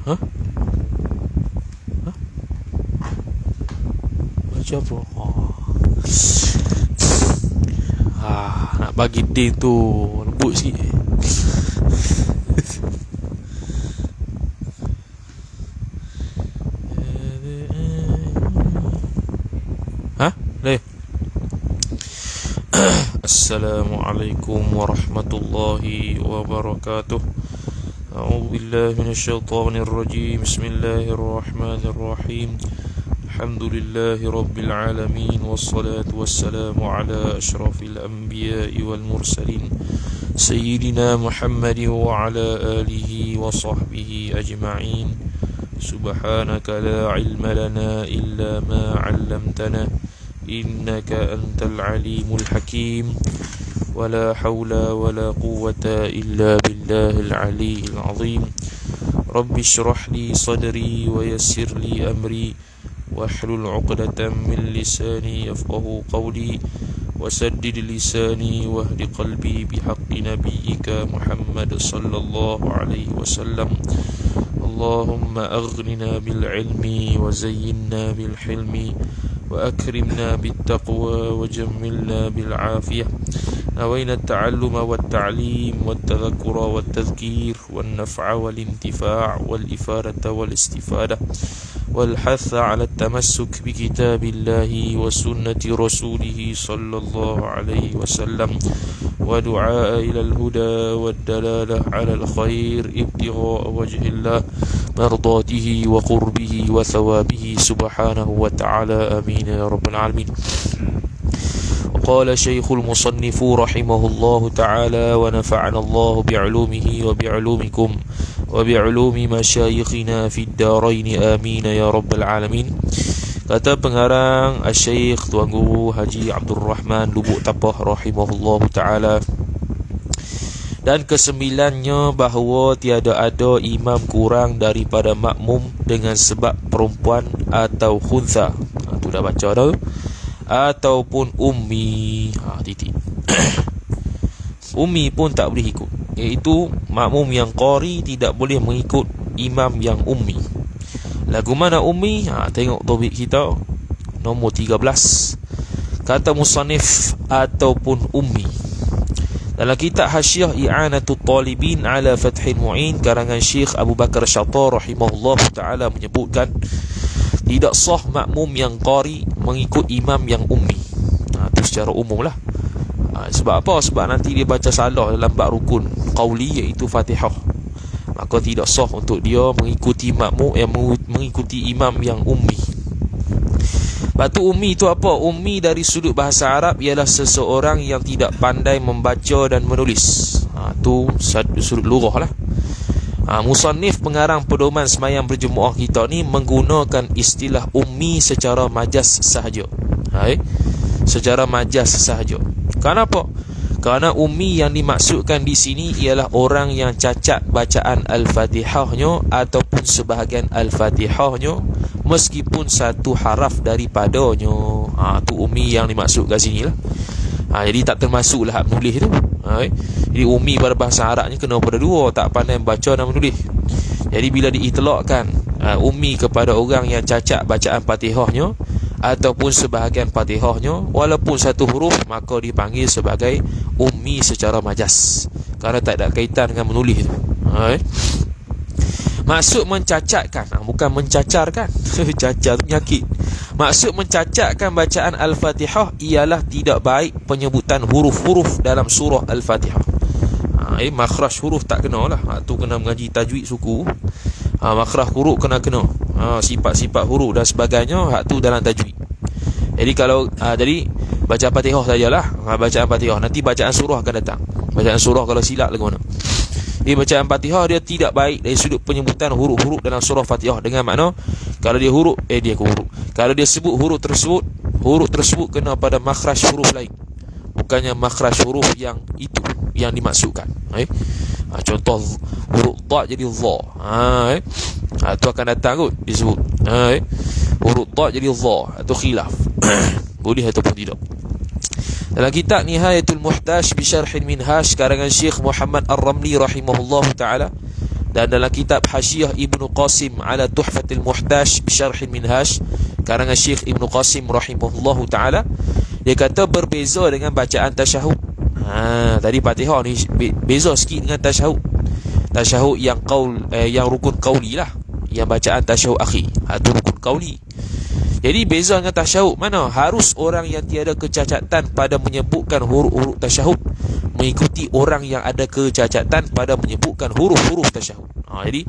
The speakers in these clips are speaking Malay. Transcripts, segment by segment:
Hah? Hah? Baca apa? Nak bagi day tu lembut sikit. Hah? Leh. Assalamualaikum warahmatullahi wabarakatuh. A'udzu billahi minasyaitonir rajim. Bismillahirrahmanirrahim. Alhamdulillahi rabbil alamin, wassalatu wassalamu ala asyrafil anbiya'i wal mursalin sayyidina Muhammadin wa ala alihi wa sahbihi ajma'in. Subhanaka la ilma lana illa ma 'allamtana innaka antal alimul hakim. Wala hawla wala quwwata illa billahil aliyyil azim. Rabbi shrah li sadri wa yassir li amri wahlul 'uqdatam min lisani yafqahu qawli wasaddid lisani wahdi qalbi bihaqqi nabiyyika Muhammad sallallahu alaihi wasallam. Allahumma aghnina bil ilmi wa zayyinna bil hilmi wa akrimna bit taqwa wa jammilna bil afiyah. نوينا التعلم والتعليم والتذكر والتذكير والنفع والانتفاع والإفادة والاستفادة والحث على التمسك بكتاب الله وسنة رسوله صلى الله عليه وسلم ودعاء إلى الهدى والدلالة على الخير ابتغاء وجه الله مرضاته وقربه وثوابه سبحانه وتعالى آمين يا رب العالمين. قال شيخ المصنف رحمه الله تعالى ونفعنا الله بعلومه وبعلومكم وبعلوم مشايخنا في الدارين آمين يا رب العالمين. Kata pengarang Syekh Tuan Guru Haji Abdul Rahman Lubuk Tapah rahimahullah ta'ala. Dan kesembilannya bahawa tiada ada imam kurang daripada makmum dengan sebab perempuan atau khuntha. Itu dah baca dah. Ataupun ummi. Titik. Ummi pun tak boleh ikut, iaitu makmum yang qari tidak boleh mengikut imam yang ummi. Lagu mana ummi? Tengok topik kita nombor 13. Kata musannif ataupun ummi. Dalam kitab Hasyiah I'anatul Talibin ala Fathil Mu'in karangan Syekh Abu Bakar Syattar rahimahullah ta'ala menyebutkan tidak sah makmum yang qari mengikut imam yang ummi. Itu secara umum lah. Sebab apa? Sebab nanti dia baca salah dalam bab rukun qauli iaitu Fatihah. Maka tidak sah untuk dia mengikuti makmum yang mengikuti imam yang ummi. Lepas tu ummi itu apa? Ummi dari sudut bahasa Arab ialah seseorang yang tidak pandai membaca dan menulis. Itu sudut lughah lah. Musannif pengarang pedoman semayang berjemaah kita ni menggunakan istilah ummi secara majas sahaja. Secara majas sahaja. Kenapa? Kerana ummi yang dimaksudkan di sini ialah orang yang cacat bacaan Al-Fatihahnya ataupun sebahagian Al-Fatihahnya meskipun satu haraf daripadanya. Tu ummi yang dimaksud kat sini lah. Jadi tak termasuklah menulis tu. Jadi ummi pada bahasa Arabnya kena pada dua, tak pandai baca dan menulis. Jadi bila diitlaqkan ummi kepada orang yang cacat bacaan Fatihahnya ataupun sebahagian Fatihahnya walaupun satu huruf, maka dipanggil sebagai ummi secara majas, kerana tak ada kaitan dengan menulis tu. Maksud mencacatkan, bukan mencacarkan. Cacar tu penyakit. Maksud mencacatkan bacaan Al-Fatihah ialah tidak baik penyebutan huruf-huruf dalam surah Al-Fatihah. Makhraj huruf tak kena lah. Tu kena mengaji tajwid suku. Makhraj huruf kena. Sifat-sifat huruf dan sebagainya, hak tu dalam tajwid. Jadi kalau jadi baca Fatihah sajalah. Bacaan Fatihah, nanti bacaan surah akan datang. Bacaan surah kalau silap lagu mana. Bacaan Fatihah dia tidak baik dari sudut penyebutan huruf-huruf dalam surah Fatihah. Dengan makna kalau dia huruf, dia ke huruf. Kalau dia sebut huruf tersebut kena pada makhraj huruf lain, bukannya makhraj huruf yang itu yang dimaksudkan. Contoh huruf ta jadi dha. Itu akan datang kot disebut. Huruf ta jadi dha, itu khilaf. Boleh ataupun tidak. Dalam kitab Nihayatul Muhtaj bi Syarhil Minhaj karangan Syekh Muhammad Ar-Ramli rahimahullahu taala, dan dalam kitab Hasyiah Ibnu Qasim ala Tuhfatil Muhtaj bi Syarhil Minhaj karangan Syekh Ibnu Qasim rahimahullahu taala, dia kata berbeza dengan bacaan tasyahud. Tadi Fatihah ni beza sikit dengan tasyahud. Tasyahud yang yang rukun qauli lah, yang bacaan tasyahud akhir. Itu rukun qauli. Jadi beza dengan tasyahud mana? Harus orang yang tiada kecacatan pada menyebutkan huruf-huruf tasyahud mengikuti orang yang ada kecacatan pada menyebutkan huruf-huruf tasyahud. Jadi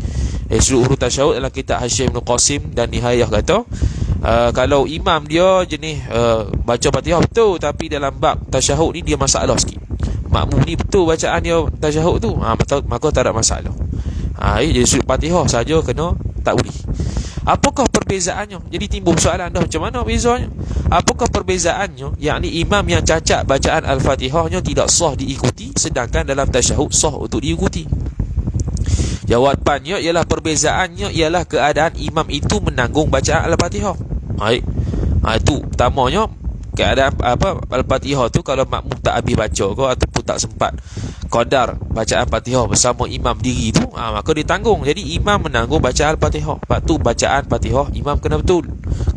seluruh huruf tasyahud dalam kitab Hasyiah Ibnu Qasim dan Nihayah kata, kalau imam dia jenis baca Fatihah betul, tapi dalam bab tasyahud ni dia masalah sikit. Makmum ni betul bacaan dia tasyahud tu, maka tak ada masalah. Jadi sudut Fatihah saja kena tak boleh. Apakah perbezaannya? Jadi timbul soalan dah, macam mana bezanya? Apakah perbezaannya? Yakni imam yang cacat bacaan Al-Fatihahnya tidak sah diikuti, sedangkan dalam tasyahud sah untuk diikuti. Jawapannya ialah perbezaannya ialah keadaan imam itu menanggung bacaan Al-Fatihah. Itu pertamanya, keadaan Al-Fatihah tu kalau makmum tak habis baca ke ataupun tak sempat qadar bacaan Fatihah bersama imam diri tu, maka ditanggung. Jadi imam menanggung bacaan Al-Fatihah. Lepas tu bacaan Fatihah imam kena betul,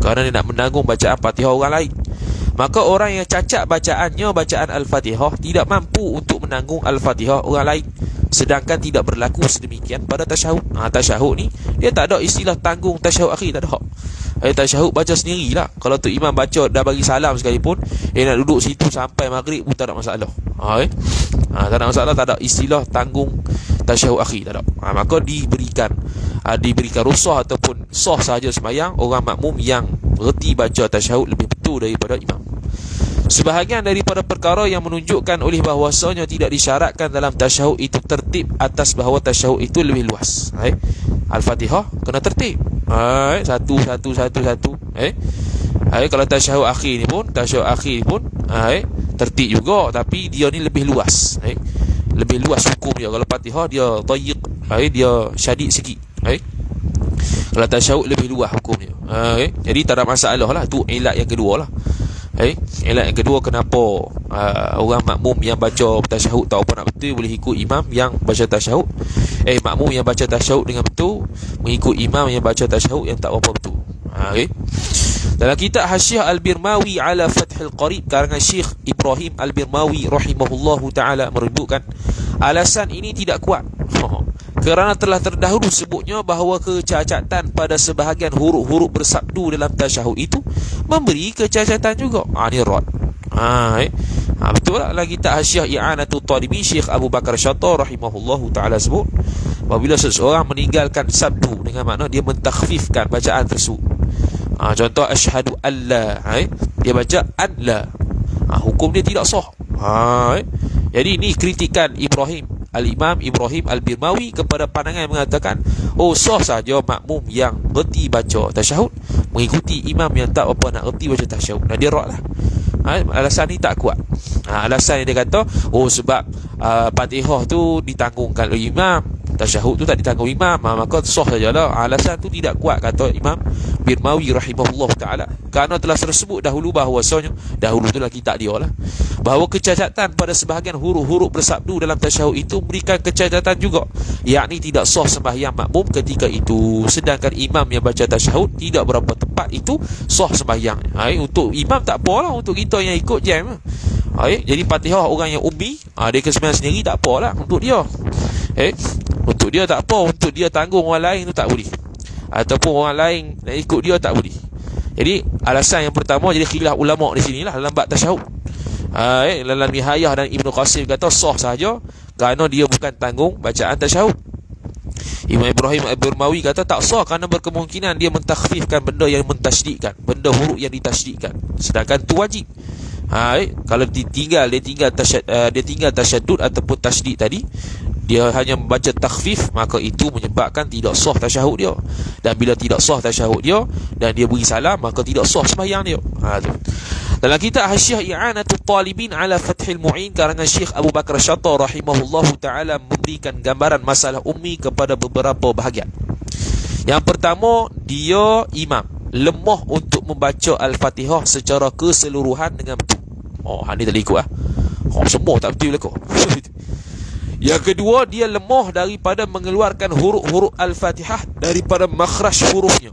kerana dia nak menanggung bacaan Fatihah orang lain. Maka orang yang cacat bacaannya bacaan Al-Fatihah tidak mampu untuk menanggung Al-Fatihah orang lain, sedangkan tidak berlaku sedemikian pada tasyahud. Tasyahud ni dia tak ada istilah tanggung tasyahud akhir, tak ada. Tasyahud baca sendirilah. Kalau tu imam baca dah bagi salam sekalipun, nak duduk situ sampai maghrib pun tak ada masalah. Tak ada masalah, tak ada istilah tanggung tasyahud akhir, tak ada. Maka diberikan rukhsah ataupun sah saja sembahyang orang makmum yang reti baca tasyahud lebih betul daripada imam. Sebahagian daripada perkara yang menunjukkan oleh bahawasanya tidak disyaratkan dalam tasyahud itu tertib atas bahawa tasyahud itu lebih luas. Al-Fatihah kena tertib. Satu. Kalau tasyahud akhir ni pun tertib juga, tapi dia ni lebih luas. Lebih luas hukum dia. Kalau Fatihah dia tayyiq, dia syadid sikit. Kalau tasyahud lebih luas hukum dia. Jadi tak ada masalah lah. Tu ilat yang kedua lah. Ilat yang kedua kenapa orang makmum yang baca tasyahud tak apa nak betul boleh ikut imam yang baca tasyahud. Makmum yang baca tasyahud dengan betul mengikut imam yang baca tasyahud yang tak apa betul. Dalam kitab Hasyiah Al-Birmawi ala Fathil Qarib karangan Syekh Ibrahim Al-Birmawi rahimahullahu taala menyebutkan alasan ini tidak kuat. Kerana telah terdahulu sebutnya bahawa kecacatan pada sebahagian huruf-huruf bersabdu dalam tasyahud itu memberi kecacatan juga. Ni rad. Betul lah. Lagi kitab Hasyiah I'anatul Talibin Syekh Abu Bakar Syattar rahimahullahu taala sebut, apabila seseorang meninggalkan sabdu dengan makna dia mentakhfifkan bacaan tersebut. Contoh asyhadu alla, dia baca an la, hukum dia tidak sah. Jadi ini kritikan Al-Imam Ibrahim Al-Birmawi kepada pandangan yang mengatakan sah saja makmum yang reti baca tasyahud mengikuti imam yang tak apa nak reti baca tasyahud. Dia rad lah. Alasan ni tak kuat. Alasan yang dia kata sebab Fatihah tu ditanggungkan oleh imam, tasyahud tu tak ditanggung imam, maka sah sajalah. Alasan tu tidak kuat, kata Imam Birmawi rahimahullah ta'ala, kerana telah tersebut dahulu bahawasanya, dahulu itulah kitab dia lah, bahawa kecacatan pada sebahagian huruf-huruf bersabdu dalam tasyahud itu memberikan kecacatan juga, yakni tidak sah sembahyang makmum ketika itu, sedangkan imam yang baca tasyahud tidak berapa tepat itu sah sembahyang. Untuk imam tak apalah, untuk kita yang ikut jam. Jadi Fatihah orang yang ummi, dia kesembahyang sendiri tak apalah untuk dia. Untuk dia tak apa, untuk dia tanggung orang lain tu tak boleh, ataupun orang lain nak ikut dia tak boleh. Jadi alasan yang pertama, jadi khilaf ulama di sinilah dalam bab tasyahud. Dalam Nihayah dan Ibnu Qasim kata sah saja kerana dia bukan tanggung bacaan tasyahud. Imam Ibrahim Al-Birmawi kata tak sah kerana berkemungkinan dia mentakhfifkan benda yang mentasydidkan, benda huruf yang ditasydidkan, sedangkan tu wajib. Kalau dia tinggal tasyaddud ataupun tasydid tadi, dia hanya membaca takhfif, maka itu menyebabkan tidak sah tasyahud dia. Dan bila tidak sah tasyahud dia dan dia beri salam, maka tidak sah sembahyang dia. Dalam kitab Hasyiah I'anatul Talibin ala Fathil Mu'in karangan Syekh Abu Bakar Syattar rahimahullahu taala memberikan gambaran masalah ummi kepada beberapa bahagian. Yang pertama, dia imam lemah untuk membaca Al-Fatihah secara keseluruhan dengan betul. Ni tak boleh ikut lah. Semua tak betul lah kau. Yang kedua, dia lemah daripada mengeluarkan huruf-huruf Al-Fatihah daripada makhraj hurufnya.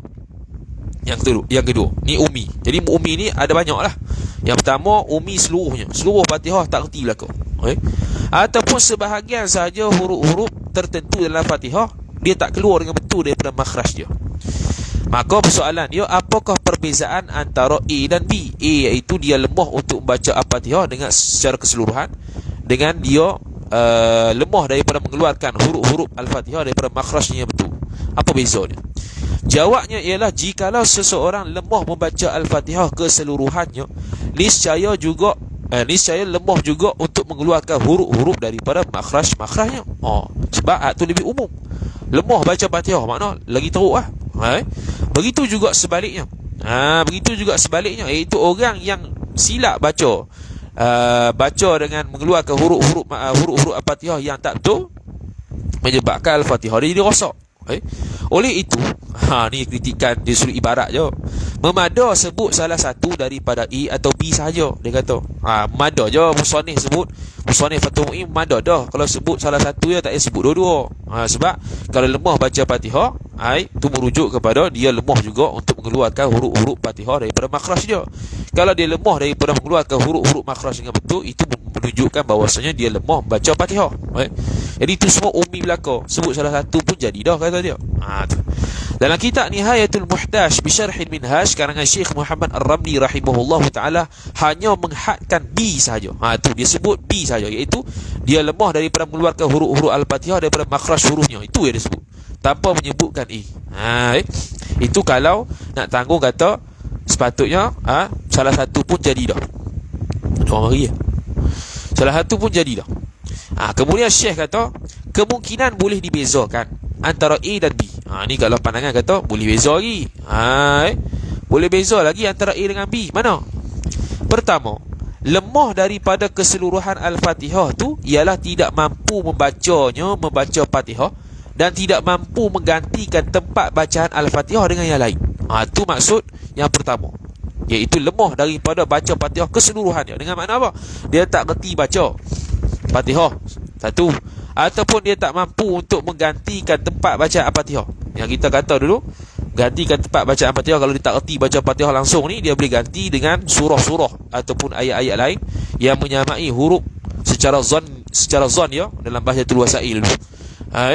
Yang kedua, ni umi. Jadi umi ni ada banyak lah. Yang pertama, umi seluruhnya, seluruh Fatihah tak reti lah kau. Ataupun sebahagian sahaja huruf-huruf tertentu dalam Fatihah dia tak keluar dengan betul daripada makhraj dia. Maka persoalan dia, apakah perbezaan antara A dan B? A iaitu dia lemah untuk membaca Al-Fatihah dengan secara keseluruhan, dengan dia lemah daripada mengeluarkan huruf-huruf Al-Fatihah daripada makhrajnya yang betul. Apa beza dia? Jawabnya ialah, jikalau seseorang lemah membaca Al-Fatihah keseluruhannya, niscaya lemah juga untuk mengeluarkan huruf-huruf daripada makhrajnya. Sebab tu lebih umum. Lemah baca Fatihah makna lagi teruk lah. Begitu juga sebaliknya. Iaitu orang yang silap baca dengan mengeluarkan huruf-huruf Al-Fatihah yang tak betul, menyebabkan Al-Fatihah dia jadi rosak. Oleh itu, ni kritikan dia suruh ibarat je. Memada sebut salah satu daripada A atau B sahaja. Dia kata memada je. Musannif sebut, Musannif Fathul Mu'in memada dah. Kalau sebut salah satu je, tak payah sebut dua-dua. Sebab kalau lemah baca Fatihah, itu merujuk kepada dia lemah juga untuk mengeluarkan huruf-huruf Fatihah daripada makhraj dia. Kalau dia lemah daripada mengeluarkan huruf-huruf makhraj dengan betul, itu menunjukkan bahawasanya dia lemah membaca Fatihah. Jadi itu semua umi belaka. Sebut salah satu pun jadi dah, kata dia. Dalam kitab Nihayatul Muhtaj bi Syarhil Minhaj karangan Syekh Muhammad Ar-Ramli rahimahullahu taala hanya menghadkan B sahaja. Tu dia sebut B sahaja, iaitu dia lemah daripada mengeluarkan huruf-huruf Al-Fatihah daripada makhraj hurufnya. Itu yang dia sebut, tanpa menyebutkan A. Itu kalau nak tanggung kata sepatutnya salah satu pun jadi dah. Orang mari salah satu pun jadi dah. Kemudian Syekh kata kemungkinan boleh dibezakan antara A dan B. Ni kalau pandangan kata boleh beza lagi. Boleh beza lagi antara A dengan B. Mana? Pertama, lemah daripada keseluruhan Al-Fatihah tu ialah tidak mampu membaca Fatihah dan tidak mampu menggantikan tempat bacaan Al-Fatihah dengan yang lain. Tu maksud yang pertama, iaitu lemah daripada baca Fatihah keseluruhannya. Dengan makna apa? Dia tak reti baca Fatihah satu, ataupun dia tak mampu untuk menggantikan tempat bacaan Al-Fatihah. Yang kita kata dulu, gantikan tempat bacaan Al-Fatihah, kalau dia tak reti baca Fatihah langsung ni, dia boleh ganti dengan surah-surah ataupun ayat-ayat lain yang menyamai huruf secara zon ya, dalam bahasa Wasail dulu.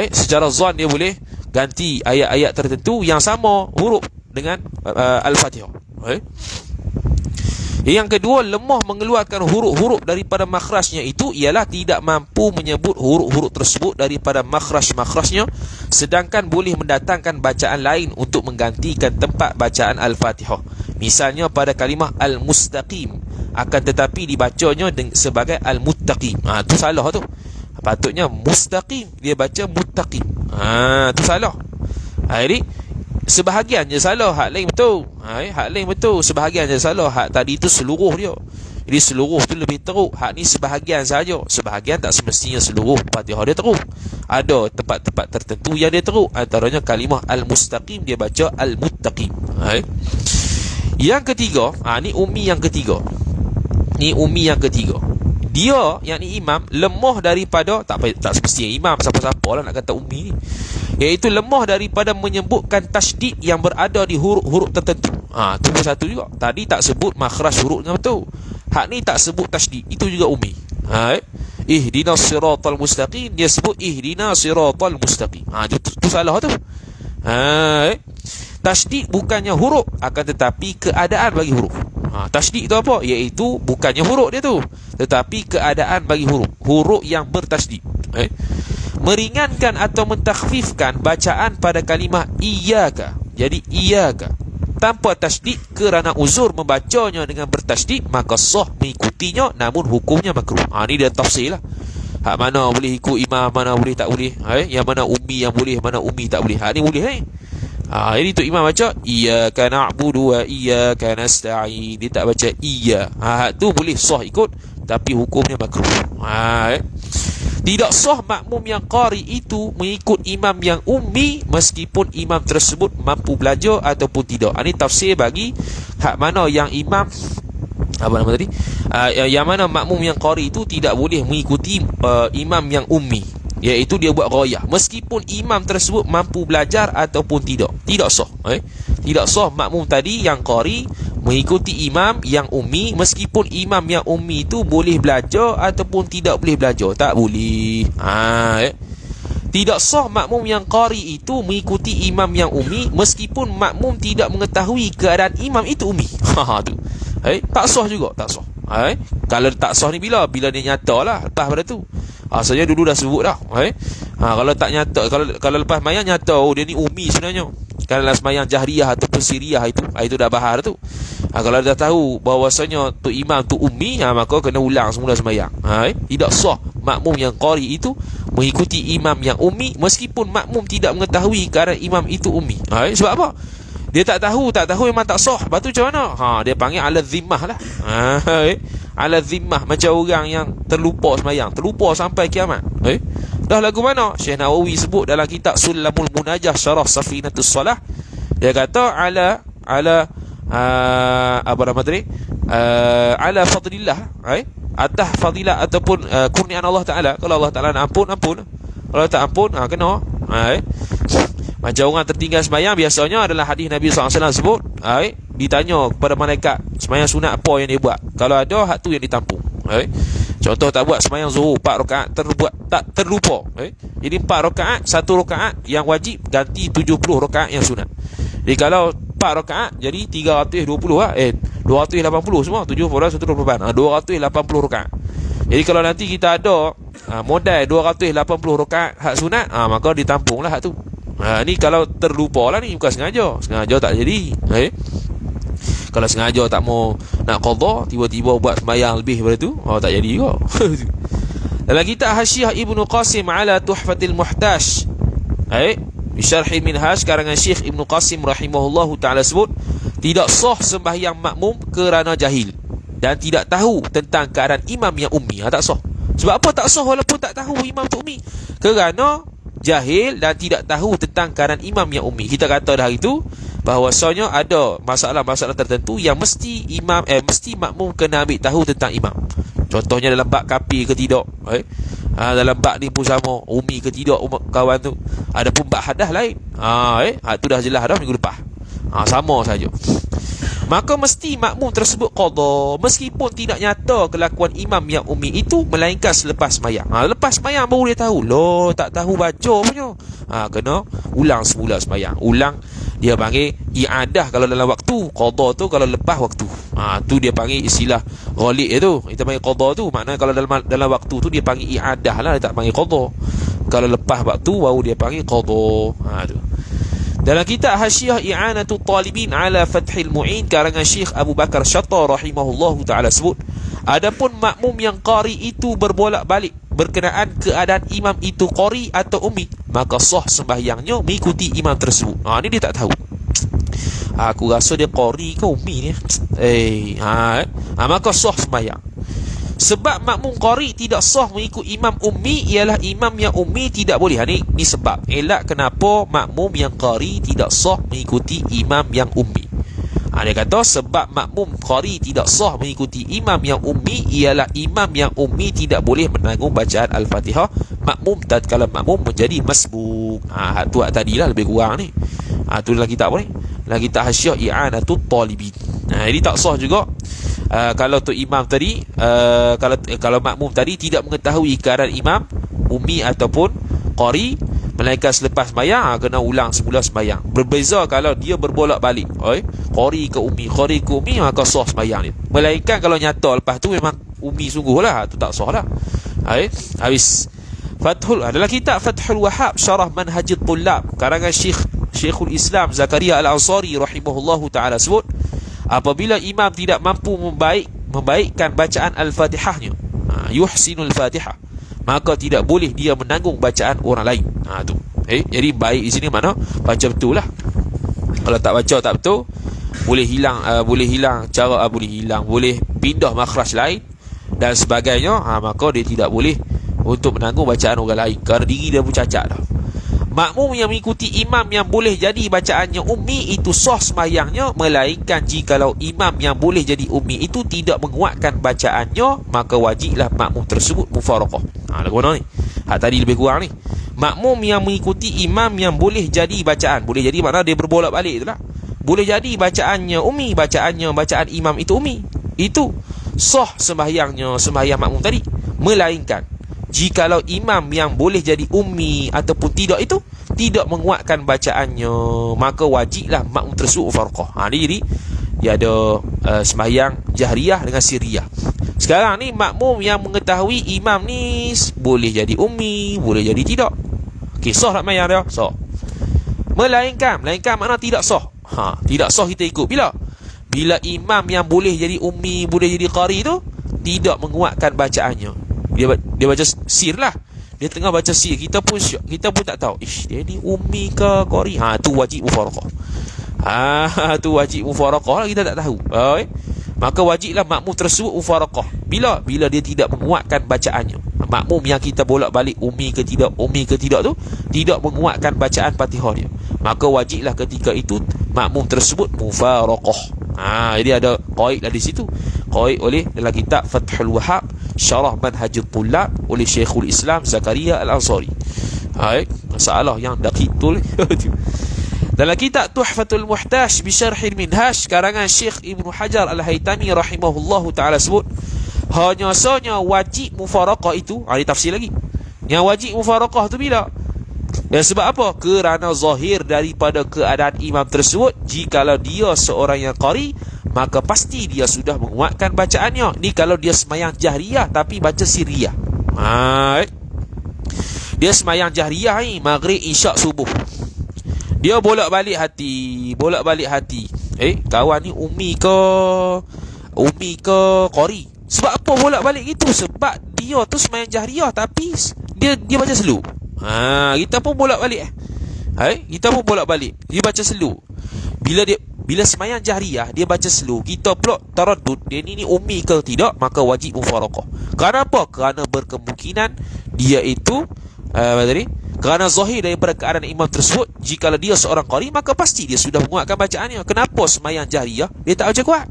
Secara zon dia boleh ganti ayat-ayat tertentu yang sama huruf dengan Al-Fatihah. Yang kedua, lemah mengeluarkan huruf-huruf daripada makhrajnya itu ialah tidak mampu menyebut huruf-huruf tersebut daripada makhraj-makhrajnya, sedangkan boleh mendatangkan bacaan lain untuk menggantikan tempat bacaan Al-Fatihah. Misalnya pada kalimah Al-Mustaqim, akan tetapi dibacanya sebagai Al-Muttaqim. Tu salah tu. Patutnya Mustaqim, dia baca Muttaqim. Tu salah. Jadi sebahagian je salah, hak lain betul. Hak lain betul, sebahagian je salah. Hak tadi tu seluruh dia. Jadi seluruh tu lebih teruk. Hak ni sebahagian saja. Sebahagian tak semestinya seluruh Fatihah dia teruk. Ada tempat-tempat tertentu yang dia teruk. Antaranya kalimah Al-Mustaqim, dia baca Al-Muttaqim. Yang ketiga, ni umi yang ketiga. Dia, yang ni imam, lemah daripada, tak semestinya imam, siapa-siapa lah nak kata umi ni, iaitu lemah daripada menyebutkan tasydid yang berada di huruf-huruf tertentu. Tu pun satu juga. Tadi tak sebut makhraj huruf dengan betul. Hak ni tak sebut tasydid, itu juga umi. Ihdinas siratal mustaqim, dia sebut ihdinas siratal mustaqim. Tu salah tu. Tasydid bukannya huruf, akan tetapi keadaan bagi huruf. Tasydid tu apa? Iaitu bukannya huruf dia tu, tetapi keadaan bagi huruf yang bertasydid. Meringankan atau mentakhfifkan bacaan pada kalimah iyyaka. Jadi iyyaka tanpa tasydid kerana uzur membacanya dengan bertasydid, maka sah mengikutinya, namun hukumnya makruh. Ni dia tafsir lah. Hak mana boleh ikut imam, mana boleh tak boleh. Yang mana umi yang boleh, mana umi tak boleh. Hak ni boleh ni. Jadi tu imam baca iyyaka na'budu wa iyyaka nasta'in, dia tak baca iya. Tu boleh sah ikut, tapi hukumnya makruh. Tidak sah makmum yang qari itu mengikut imam yang ummi meskipun imam tersebut mampu belajar ataupun tidak. Ini tafsir bagi hak mana yang imam apa nama tadi, yang mana makmum yang qari itu tidak boleh mengikuti imam yang ummi, iaitu dia buat ghayah meskipun imam tersebut mampu belajar ataupun tidak sah. Tidak sah makmum tadi yang qari mengikuti imam yang ummi meskipun imam yang ummi itu boleh belajar ataupun tidak boleh belajar, tak boleh. Tidak sah makmum yang qari itu mengikuti imam yang ummi meskipun makmum tidak mengetahui keadaan imam itu ummi. Tu. Tak sah juga, tak sah. Kalau tak sah ni bila dia nyata lah lepas pada tu. Asalnya dulu dah sebut dah. Kalau tak nyata, kalau lepas mayang nyata dia ni ummi sebenarnya. Kalau dalam semayang jahriyah ataupun siriyah itu dah bahar tu. Kalau dah tahu bahawasanya tu imam tu ummi, maka kena ulang semula semayang. Tidak sah makmum yang qari itu mengikuti imam yang ummi meskipun makmum tidak mengetahui keadaan imam itu ummi. Sebab apa? Dia tak tahu memang tak sah. Lepas tu macam mana? Dia panggil ala zimmah lah. Ala zimmah, macam orang yang terlupa semayang, terlupa sampai kiamat. Dah lagu mana? Syekh Nawawi sebut dalam kitab Sulamul Munajah Syarah Safinatus Salah. Dia kata ala apa nama tadi? Ala fadlillah, atas fadilah ataupun kurniaan Allah Ta'ala. Kalau Allah Ta'ala nak ampun. Kalau tak ampun, kena. Macam orang tertinggal semayang, biasanya adalah hadis Nabi SAW sebut, ditanya kepada malaikat semayang sunat apa yang dia buat. Kalau ada, hak tu yang ditampung. Contoh, tak buat semayang zuhur 4 rakaat, terlupa. Jadi 4 rakaat, 1 rakaat yang wajib ganti 70 rakaat yang sunat. Jadi kalau 4 rakaat jadi 320 lah. 280 semua, 7 + 1 28. 280 rakaat. Jadi kalau nanti kita ada modal 280 rakaat hak sunat, maka ditampung lah hak tu. Ni kalau terlupa lah ni, bukan sengaja tak jadi. Kalau sengaja tak mau nak qadha, tiba-tiba buat sembahyang lebih daripada tu, tak jadi juga. Dalam kitab Hasyiah Ibnu Qasim ala Tuhfatil Muhtaj, di Syarhil Minhaj karangan Syekh Ibnu Qasim rahimahullahu ta'ala sebut, tidak sah sembahyang makmum kerana jahil dan tidak tahu tentang keadaan imam yang ummi. Tak sah. Sebab apa tak sah walaupun tak tahu imam tu ummi? Kerana jahil dan tidak tahu tentang keadaan imam yang ummi. Kita kata dah hari tu bahawasanya ada masalah-masalah tertentu yang mesti makmum kena ambil tahu tentang imam. Contohnya dalam bab kafir ke tidak, dalam bab ni pun sama, ummi ke tidak kawan tu. Adapun bab hadas lain, tu dah jelas dah minggu lepas. Sama saja. Maka mesti makmum tersebut qadha meskipun tidak nyata kelakuan imam yang ummi itu, melainkan selepas sembahyang. Lepas sembahyang baru dia tahu. Loh, tak tahu baca punya. Kena ulang semula sembahyang. Ulang, dia panggil i'adah kalau dalam waktu. Qadha tu kalau lepas waktu. Tu dia panggil istilah ghalib tu. Kita panggil qadha tu. Maknanya kalau dalam waktu tu dia panggil i'adah lah, dia tak panggil qadha. Kalau lepas waktu baru dia panggil qadha. Tu. Dalam kitab Hasyiah I'anatul Talibin ala Fathil Mu'in karangan Syekh Abu Bakar Syatta rahimahullahu ta'ala sebut, adapun makmum yang qari itu berbolak-balik berkenaan keadaan imam itu qari atau ummi, maka sah sembahyangnya mengikuti imam tersebut. Ni dia tak tahu. Aku rasa dia qari ke ummi ni. Maka sah sembahyang. Sebab makmum qari tidak sah mengikut imam ummi ialah imam yang ummi tidak boleh. Ni sebab elak kenapa makmum yang qari tidak sah mengikuti imam yang ummi. Dia kata sebab makmum qari tidak sah mengikuti imam yang ummi ialah imam yang ummi tidak boleh menanggung bacaan Al-Fatihah makmum tatkala makmum menjadi masbuk. Tu tadilah lebih kurang ni. Tu dalam kitab apa ni? Dalam kitab Hasyiah I'anatul Talibin. Jadi tak sah juga. Kalau tu imam tadi, kalau makmum tadi tidak mengetahui keadaan imam ummi ataupun qari, melainkan selepas sembahyang, kena ulang semula sembahyang. Berbeza kalau dia berbolak-balik, qari ke ummi, maka sah sembahyang dia. Melainkan kalau nyata lepas tu memang ummi sungguhlah, tu tak sah lah. Habis. Adalah kitab Fathul Wahhab Syarah Manhajit Tullab karangan Syekhul Islam Zakaria Al-Ansari rahimahullahu ta'ala sebut, apabila imam tidak mampu membaikkan bacaan Al-Fatihahnya, yuhsinul Fatihah, maka tidak boleh dia menanggung bacaan orang lain. Tu. Jadi baik di sini mana baca betul lah. Kalau tak baca tak betul, boleh pindah makhraj lain dan sebagainya, maka dia tidak boleh untuk menanggung bacaan orang lain kerana diri dia pun cacat dah. Makmum yang mengikuti imam yang boleh jadi bacaannya ummi itu sah sembahyangnya, melainkan jikalau imam yang boleh jadi ummi itu tidak menguatkan bacaannya, maka wajiblah makmum tersebut mufaraqah. Lagu mana ni? Tadi lebih kurang ni. Makmum yang mengikuti imam yang boleh jadi bacaan, boleh jadi makna dia berbolak-balik itulah. Boleh jadi bacaannya ummi, bacaan imam itu ummi, itu sah sembahyangnya, sembahyang makmum tadi, melainkan jikalau imam yang boleh jadi ummi ataupun tidak itu tidak menguatkan bacaannya, maka wajiblah makmum tersebut mufaraqah. Jadi dia ada sembahyang jahriyah dengan sirriyah. Sekarang ni makmum yang mengetahui imam ni boleh jadi ummi, boleh jadi tidak. Okey, sah tak sembahyang dia? Sah. Melainkan makna tidak sah. Tidak sah kita ikut bila imam yang boleh jadi ummi, boleh jadi qari tu tidak menguatkan bacaannya. Dia baca sir lah. Dia tengah baca sir, kita pun tak tahu dia ni ummi ke qari. Tu wajib mufaraqah. Tu wajib mufaraqah lah, kita tak tahu. Maka wajiblah makmum tersebut mufaraqah. Bila dia tidak menguatkan bacaannya. Makmum yang kita bolak-balik ummi ke tidak tu tidak menguatkan bacaan Fatihah dia, maka wajiblah ketika itu makmum tersebut mufaraqah. Jadi ada qaid di situ. Qaid oleh dalam kitab Fathul Wahhab Syarah Manhajul Tullab oleh Syekhul Islam Zakaria Al-Ansari. Masalah yang daqiq betul. Dalam kitab Tuhfatul Muhtaj bi Syarhil Minhaj karangan Syekh Ibnu Hajar Al-Haytami rahimahullahu taala sebut, hanya sahaja wajib mufaraqah itu, ada tafsir lagi. Yang wajib mufaraqah tu bila? Sebab apa? Kerana zahir daripada keadaan imam tersebut, jikalau dia seorang yang qari, maka pasti dia sudah menguatkan bacaannya. Ni kalau dia sembahyang jahriyah tapi baca sirriyah. Dia sembahyang jahriyah ni, maghrib, isyak, subuh. Dia bolak-balik hati. Kawan ni ummi ke qari. Sebab apa bolak-balik gitu? Sebab dia tu sembahyang jahriyah tapi dia baca slow. Kita pun bolak-balik. Kita pun bolak-balik. Dia baca slow. Bila sembahyang jahriyah dia baca slow, kita pula taraddud dia ni ummi ke tidak, maka wajib mufaraqah. Kerana apa? Kerana berkemungkinan dia itu kerana zahir daripada keadaan imam tersebut, jikalau dia seorang qari, maka pasti dia sudah menguatkan bacaannya. Kenapa sembahyang jahriyah dia tak baca kuat?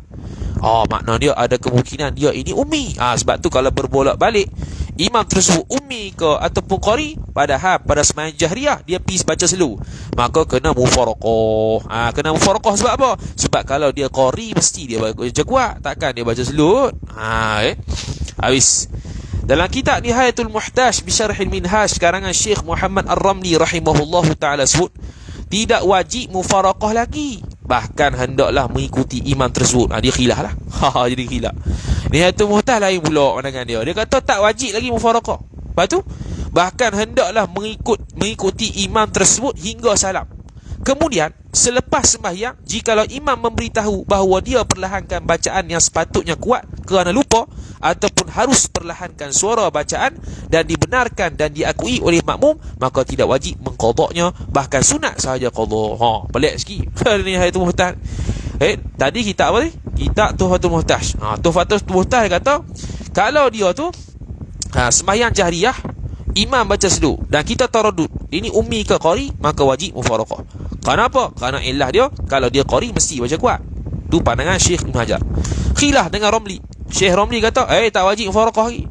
Makna dia ada kemungkinan dia ini ummi. Sebab tu kalau berbolak-balik imam tersebut ummi ke ataupun qari, padahal pada sembahyang jahriyah dia pergi baca slow, maka kena mufaraqah. Kena mufaraqah sebab apa? Sebab kalau dia qari mesti dia baca kuat, takkan dia baca slow. Habis. Dalam kitab Nihayatul Muhtaj bi Syarhil Minhaj karangan Syekh Muhammad Ar-Ramli rahimahullahu taala sebut, tidak wajib mufaraqah lagi, bahkan hendaklah mengikuti imam tersebut. Dia khilaf lah. Jadi khilaf. Nihayatul Muhtaj lain pula pandangan dia. Dia kata tak wajib lagi mufaraqah. Lepas tu bahkan hendaklah mengikuti imam tersebut hingga salam. Kemudian selepas sembahyang, jikalau imam memberitahu bahawa dia perlahankan bacaan yang sepatutnya kuat kerana lupa, ataupun harus perlahankan suara bacaan dan dibenarkan dan diakui oleh makmum, maka tidak wajib mengqadanya, bahkan sunat sahaja qadha. Pelik sikit. Ni itu muhtaj. Tadi kita apa ni? Kita Tuhfatul Muhtaj. Tuhfatul Muhtaj kata kalau dia tu sembahyang jahriyah, imam baca slow dan kita taraddud ini ummi ke qari, maka wajib mufaraqah. Kenapa? Kerana illah dia kalau dia qari mesti baca kuat. Tu pandangan Syekh Ibn Hajar. Khilaf dengan Ramli. Syekh Ramli kata tak wajib mufaraqah lagi,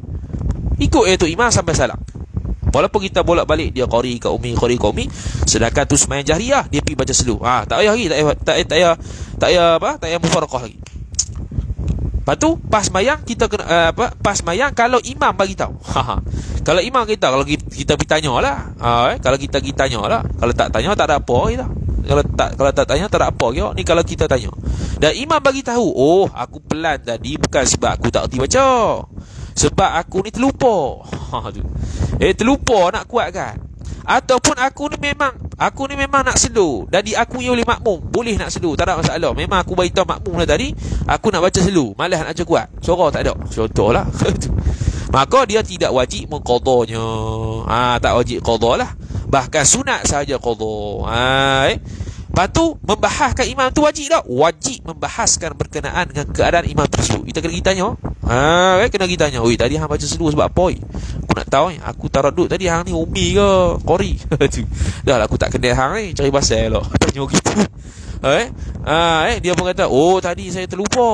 ikut tu imam sampai salam. Walaupun kita bolak-balik dia qari ke ummi, qari ke ummi, sedangkan tu sembahyang jahriyah dia pergi baca slow. Tak payah lagi, tak payah mufaraqah lagi. Lepas tu pas sembahyang kita kena pas sembahyang kalau imam bagi tahu. Kalau imam kita, kalau kita pergi tanyalah. Kalau kita pergi tanyalah. Kalau tak tanya tak ada apa kita. Kalau tak tanya tak ada apa kita. Ni kalau kita tanya. Dan imam bagi tahu, aku pelan tadi bukan sebab aku tak erti baca. Sebab aku ni terlupa. Terlupa nak kuatkan. Ataupun aku ni memang nak slow dan diakui oleh makmum, boleh nak slow, tak ada masalah. Memang aku beritahu makmum lah tadi, aku nak baca slow, malas nak baca kuat, suara tak ada, contohlah. Maka dia tidak wajib mengqadanya. Tak wajib qadha lah, bahkan sunat sahaja qadha. Lepas tu membahaskan imam tu wajib tak? Wajib membahaskan berkenaan dengan keadaan imam tersebut. Kita kena tanya. Kena tanya. Oi, tadi hang baca slow sebab apa? Aku nak tahu aku taradud tadi hang ni umi ke qori. Dah lah, aku tak kenal hang ni, cari pasal lah. Tanya gitu. Dia pun kata, "Oh, tadi saya terlupa."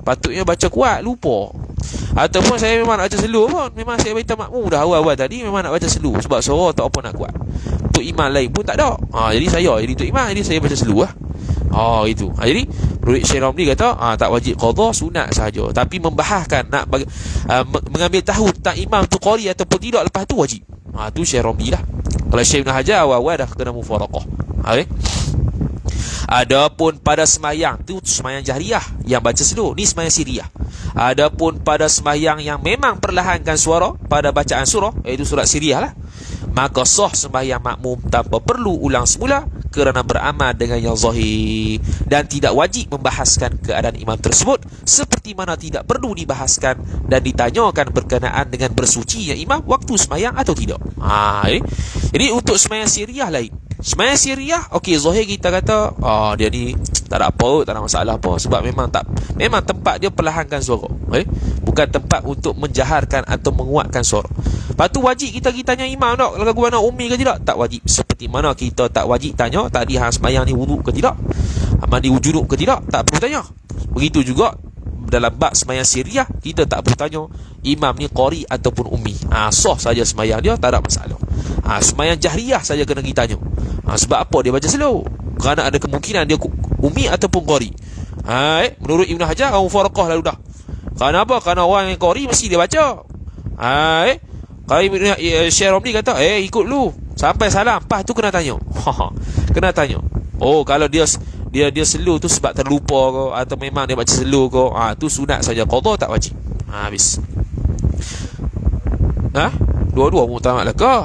Patutnya baca kuat, lupa. Ataupun saya memang nak baca slow pun, memang saya baca makmum dah awal-awal tadi memang nak baca slow sebab suara tak apa nak kuat. Untuk imam lain pun tak ada. Jadi untuk imam, jadi saya baca slow lah. Itu. Jadi menurut Syekh Ramli kata, tak wajib qadha, sunat saja. Tapi membahaskan nak mengambil tahu tentang imam tu qari ataupun tidak, lepas tu wajib. Tu Syekh Ramli lah. Kalau Syekh Ibn Hajar awal-awal dah kena mufaraqah. Adapun pada sembahyang tu sembahyang jahriyah yang baca slow, ni sembahyang sirriyah. Adapun pada sembahyang yang memang perlahankan suara pada bacaan surah, iaitu surat sirriyah lah, maka sah sembahyang makmum tanpa perlu ulang semula kerana beramal dengan yang zahir, dan tidak wajib membahaskan keadaan imam tersebut, seperti mana tidak perlu dibahaskan dan ditanyakan berkenaan dengan bersucinya imam waktu sembahyang atau tidak. Jadi untuk sembahyang sirriyah lain. Sembahyang sirriyah, okey, zahir kita kata dia ni tak ada apa, tak ada masalah apa, sebab memang tempat dia perlahankan suara, bukan tempat untuk menjaharkan atau menguatkan suara. Lepas tu wajib kita tanya imam tak lagu mana umi ke tidak? Tak wajib. Seperti mana kita tak wajib tanya tadi hang sembahyang ni wuduk ke tidak, mandi junub ke tidak, tak perlu tanya. Begitu juga dalam bab sembahyang sirriyah, kita tak perlu tanya imam ni qari ataupun ummi. Sah saja sembahyang dia, tak ada masalah. Sembahyang jahriyah saja kena kita tanya. Sebab apa dia baca slow? Kerana ada kemungkinan dia ummi ataupun qari. Menurut Ibn Hajar, mufaraqah lalu dah. Kerana apa? Kerana orang yang qari mesti dia baca. Kalau Syekh Ramli kata, ikut lu sampai salam, lepas tu kena tanya. Kena tanya. Kalau dia slow tu sebab terlupa ke, atau memang dia baca slow ke, tu sunat saja, qadha tak wajib. Habis. Dua-dua mutamat lah ke?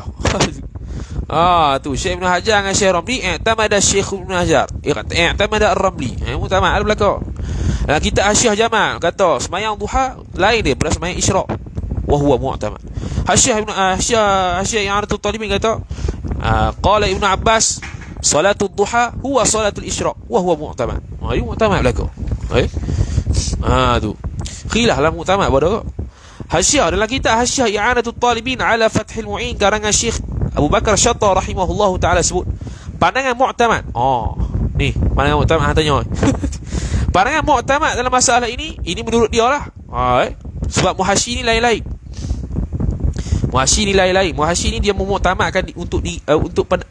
Tu Syekh Ibn Hajar dengan Syekh Ramli, i'tamada Syekh Ibn Hajar, i'tamada Ar-Ramli, mutamat lah belakang. Kita Hasyiah Jamal kata sembahyang duha lain dia pada sembahyang isyraq, wa huwa mu'tamad. Hasyiah I'anatul Talibin kata, qala Ibn Abbas salatul duha huwa salatul isyraq wa huwa mu'tamad. Ini mu'tamad belakang. Tu khilaf lah mu'tamad pada Hasyiah dalam kitab Hasyiah I'anatul Talibin ala Fathil Mu'in karangan Syekh Abu Bakar Syatta rahimahullahu ta'ala sebut pandangan mu'tamad. Ni pandangan mu'tamad, tanya. Pandangan mu'tamad dalam masalah ini menurut dia lah. Sebab Muhasyi ni lain-lain. Muhasyi ni dia memuktamadkan untuk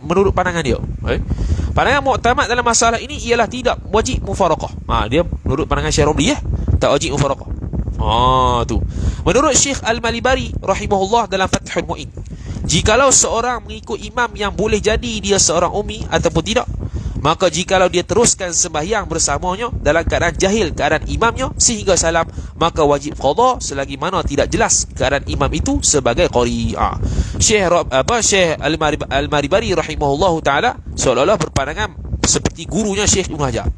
menurut pandangan dia. Pandangan mu'tamad dalam masalah ini ialah tidak wajib mufaraqah. Dia menurut pandangan Syekh Ramli tak wajib mufaraqah. Tu. Menurut Syekh Al-Malibari rahimahullah dalam Fathul Mu'in, jikalau seorang mengikut imam yang boleh jadi dia seorang ummi ataupun tidak, maka jikalau dia teruskan sembahyang bersamanya dalam keadaan jahil keadaan imamnya sehingga salam, maka wajib qadha selagi mana tidak jelas keadaan imam itu sebagai qari. Syekh Al-Maribari rahimahullahu ta'ala seolah-olah berpandangan seperti gurunya Syekh Ibn Hajar,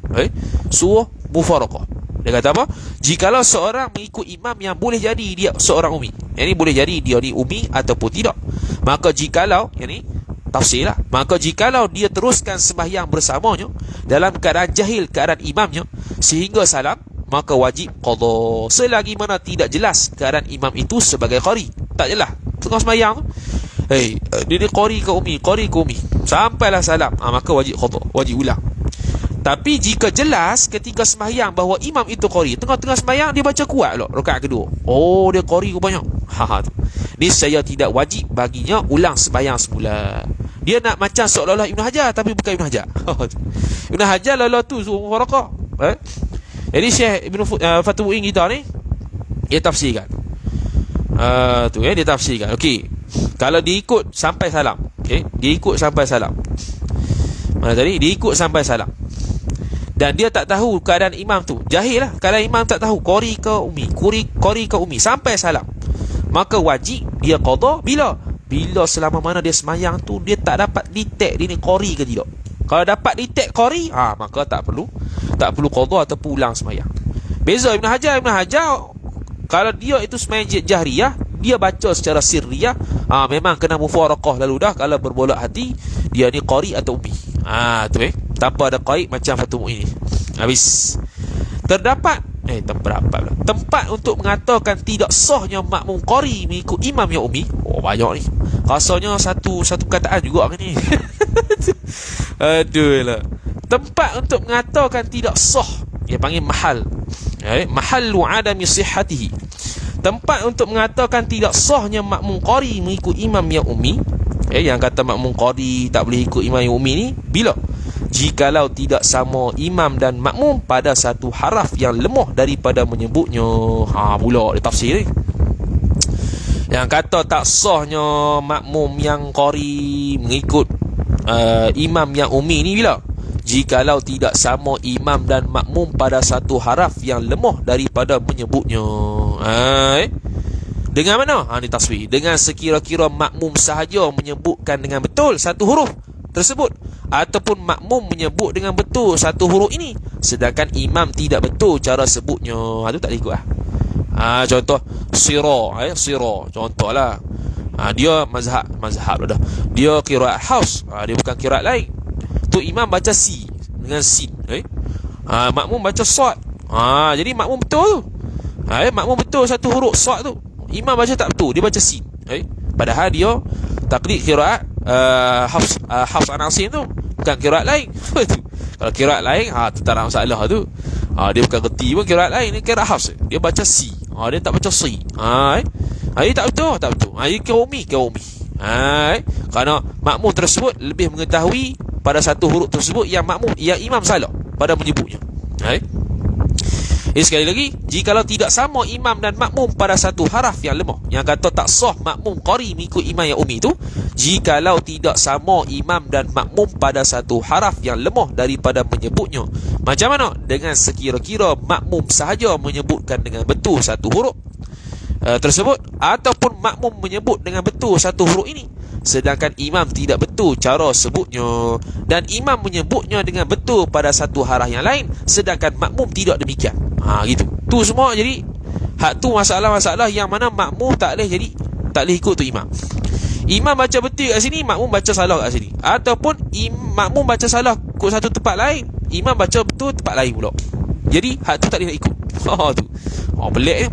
suruh mufaraqah. Dia kata apa? Jikalau seorang mengikut imam yang boleh jadi dia seorang ummi, yang ni boleh jadi dia ni ummi ataupun tidak, maka jikalau, yang ni tafsir lah, maka jikalau dia teruskan sembahyang bersamanya dalam keadaan jahil keadaan imamnya sehingga salam, maka wajib qadha selagi mana tidak jelas keadaan imam itu sebagai qari. Tak jelas tengah sembahyang tu, dia ni qari ke ummi, sampailah salam, maka wajib qadha, wajib ulang. Tapi jika jelas ketika sembahyang bahawa imam itu qari, tengah-tengah sembahyang dia baca kuat lah rakaat kedua, dia qari rupanya, ni saya tidak wajib baginya ulang sembahyang semula. Dia nak macam seolah-olah Ibn Hajar, tapi bukan Ibn Hajar. Ibn Hajar lalu tu suruh mufaraqah. Jadi Syekh Ibn Fathul Mu'in kita ni dia tafsirkan. Dia tafsirkan. Okey, kalau diikut sampai salam, dia ikut sampai salam. Mana tadi? Dia ikut sampai salam. Dan dia tak tahu keadaan imam tu, jahil lah, keadaan imam tak tahu qari ke ummi, sampai salam, maka wajib dia qadha bila selama mana dia semayang tu dia tak dapat detect dia ni qari ke tidak. Kalau dapat detect qari, maka tak perlu qadha ataupun ulang semayang. Beza Ibn Hajar kalau dia itu semayang jahriyah, dia baca secara sirriyah, memang kena mufaraqah lalu dah. Kalau berbolak hati dia ni qari atau ummi, tu tanpa ada qaid macam Fathul Mu'in ni. Habis. Tempat untuk mengatakan tidak sahnya makmum qari mengikut imam yang ummi. Oh, banyak ni. Rasanya satu perkataan juga kan ni. Aduh lah. Tempat untuk mengatakan tidak sah, dia panggil mahal. Mahallu adami sihhatihi. Tempat untuk mengatakan tidak sahnya makmum qari mengikut imam yang ummi. Yang kata makmum qari tak boleh ikut imam yang ummi ni bila? Jikalau tidak sama imam dan makmum pada satu haraf yang lemah daripada menyebutnya. Pula dia tafsir ni. Yang kata tak sahnya makmum yang qari mengikut imam yang ummi ni bila? Jikalau tidak sama imam dan makmum pada satu haraf yang lemah daripada menyebutnya. Dengan mana? Ni tasbih. Dengan sekira-kira makmum sahaja menyebutkan dengan betul satu huruf tersebut, ataupun makmum menyebut dengan betul satu huruf ini, sedangkan imam tidak betul cara sebutnya. Itu tak ikut lah. Contoh sira, contohlah. Dia mazhab dah. Dia qiraat Hafs, dia bukan qiraat lain. Tu imam baca si dengan sin, makmum baca sad. Jadi makmum betul tu. Makmum betul satu huruf sad tu. Imam baca tak betul, dia baca sin. Padahal dia taqlid qiraat Hafs an Asim tu, bukan qiraat lain. Kalau qiraat lain, tu tak ada masalah tu. Dia bukan reti pun qiraat lain, dia qiraat Hafs. Dia baca si, dia tak baca si. Ini tak betul. Ini kira umi. Kerana makmum tersebut lebih mengetahui pada satu huruf tersebut yang imam salah pada menyebutnya. Sekali lagi, jikalau tidak sama imam dan makmum pada satu haraf yang lemah, yang kata tak sah makmum qari mengikut imam yang ummi tu, jikalau tidak sama imam dan makmum pada satu haraf yang lemah daripada menyebutnya. Macam mana? Dengan sekira-kira makmum sahaja menyebutkan dengan betul satu huruf tersebut, ataupun makmum menyebut dengan betul satu huruf ini, sedangkan imam tidak betul cara sebutnya, dan imam menyebutnya dengan betul pada satu haraf yang lain, sedangkan makmum tidak demikian. Gitu. Tu semua jadi hak tu masalah-masalah yang mana makmum tak boleh ikut tu imam. Imam baca betul kat sini, makmum baca salah kat sini. Ataupun makmum baca salah kat satu tempat lain, imam baca betul tempat lain pula. Jadi hak tu tak boleh ikut. Tu. Pelik ni.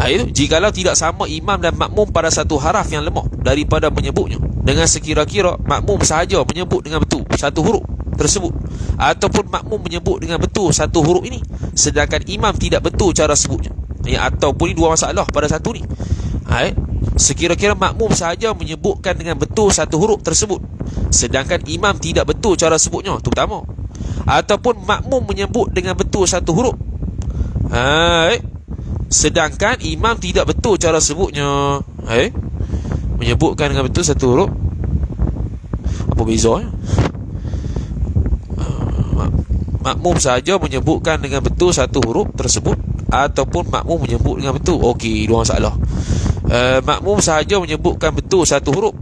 Itu jikalau tidak sama imam dan makmum pada satu haraf yang lemah daripada menyebutnya, dengan sekira-kira makmum sahaja menyebut dengan betul satu huruf tersebut, ataupun makmum menyebut dengan betul satu huruf ini, sedangkan imam tidak betul cara sebutnya. Ataupun ni dua masalah pada satu ni. Sekira-kira makmum sahaja menyebutkan dengan betul satu huruf tersebut, sedangkan imam tidak betul cara sebutnya. Itu pertama. Ataupun makmum menyebut dengan betul satu huruf, sedangkan imam tidak betul cara sebutnya. Menyebutkan dengan betul satu huruf. Apa bezanya? Makmum sahaja menyebutkan dengan betul satu huruf tersebut, ataupun makmum menyebut dengan betul. Okey, dua masalah. Makmum sahaja menyebutkan betul satu huruf,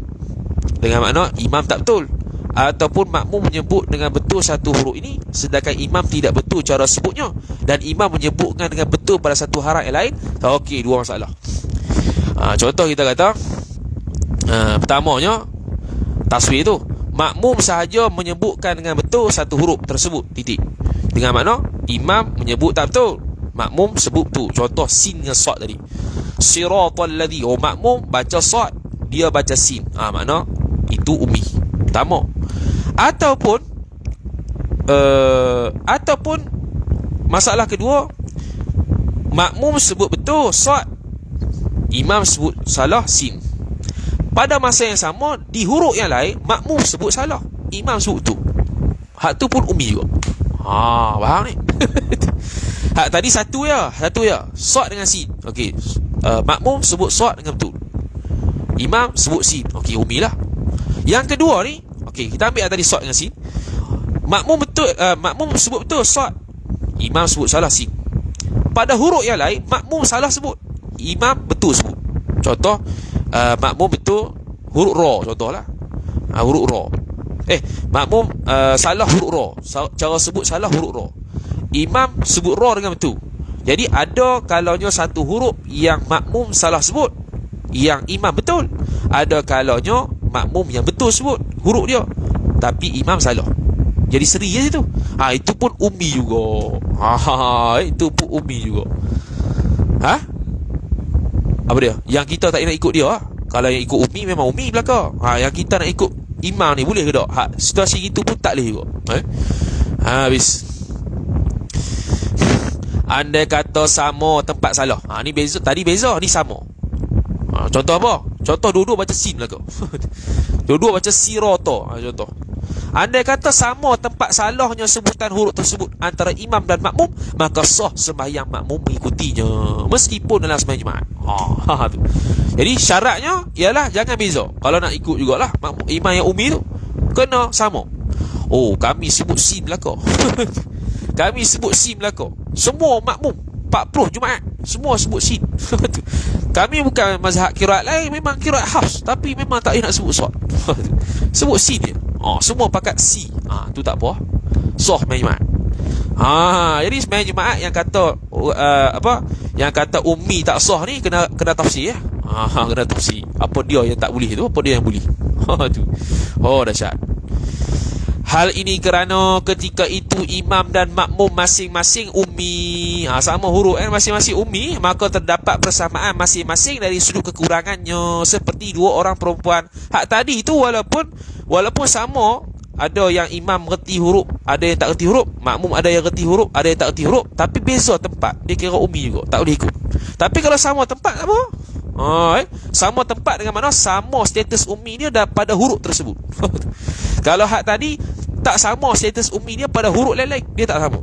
dengan makna imam tak betul, ataupun makmum menyebut dengan betul satu huruf ini, sedangkan imam tidak betul cara sebutnya, dan imam menyebutkan dengan betul pada satu haraf yang lain. Okey, dua masalah. Contoh kita kata, pertamanya taswir tu, makmum sahaja menyebutkan dengan betul satu huruf tersebut, titik. Dengan makna imam menyebut tak betul, makmum sebut tu. Contoh sin dengan sad tadi. Siratal ladzi, makmum baca sad, dia baca sin. Makna itu ummi. Pertama. Ataupun masalah kedua, makmum sebut betul sad, imam sebut salah sin. Pada masa yang sama, di huruf yang lain, makmum sebut salah, imam sebut tu. Hak tu pun ummi juga. Faham ni? Hak tadi satu ya. Sad dengan sin. Okey. Makmum sebut sad dengan betul, imam sebut sin. Okey, ummi lah. Yang kedua ni, okey, kita ambil tadi sad dengan sin. Makmum sebut betul sad, imam sebut salah sin. Pada huruf yang lain, makmum salah sebut, imam betul sebut. Contoh, makmum betul huruf ra, contohlah. Huruf ra. Makmum salah huruf ra. Cara sebut salah huruf ra. Imam sebut ra dengan betul. Jadi ada kalanya satu huruf yang makmum salah sebut, yang imam betul. Ada kalanya makmum yang betul sebut huruf dia, tapi imam salah. Jadi seri je situ. Itu pun ummi juga. Itu pun ummi juga. Apa dia? Yang kita tak nak ikut dia. Kalau yang ikut ummi memang ummi belaka. Yang kita nak ikut imam ni boleh ke tak? Situasi gitu pun tak boleh juga. Habis. Andai kata sama tempat salah. Ni beza, tadi beza, ni sama. Contoh apa? Contoh dua-dua baca sin belaka. Dua-dua baca sirata. Contoh. Andai kata sama tempat salahnya sebutan huruf tersebut antara imam dan makmum, maka sah sembahyang makmum mengikutinya meskipun dalam sembahyang jemaat. Tu. Jadi syaratnya ialah jangan beza. Kalau nak ikut jugalah makmum, imam yang ummi tu kena sama. Kami sebut sin belaka. Kami sebut sin belaka. Semua makmum 40 Jumaat semua sebut sin. Kami bukan mazhab qiraat lain, memang qiraat hafs, tapi memang tak nak sebut sad. Sebut sin je. Semua pakat si. Tu tak apa. Sah sembahyang Jumaat. Jadi sembahyang Jumaat yang kata yang kata ummi tak sah ni kena tafsir ya. Kena tafsir. Apa dia yang tak boleh tu, apa dia yang boleh. Tu. Dahsyat. Hal ini kerana ketika itu imam dan makmum masing-masing ummi, sama huruf masing-masing ummi, maka terdapat persamaan masing-masing dari sudut kekurangannya, seperti dua orang perempuan. Hak tadi itu walaupun sama, ada yang imam reti huruf, ada yang tak reti huruf, makmum ada yang reti huruf, ada yang tak reti huruf, tapi beza tempat, dia kira ummi juga, tak boleh ikut. Tapi kalau sama tempat apa? Sama tempat dengan mana sama status ummi dia pada huruf tersebut. Kalau hak tadi tak sama status ummi dia pada huruf lain-lain, dia tak sama.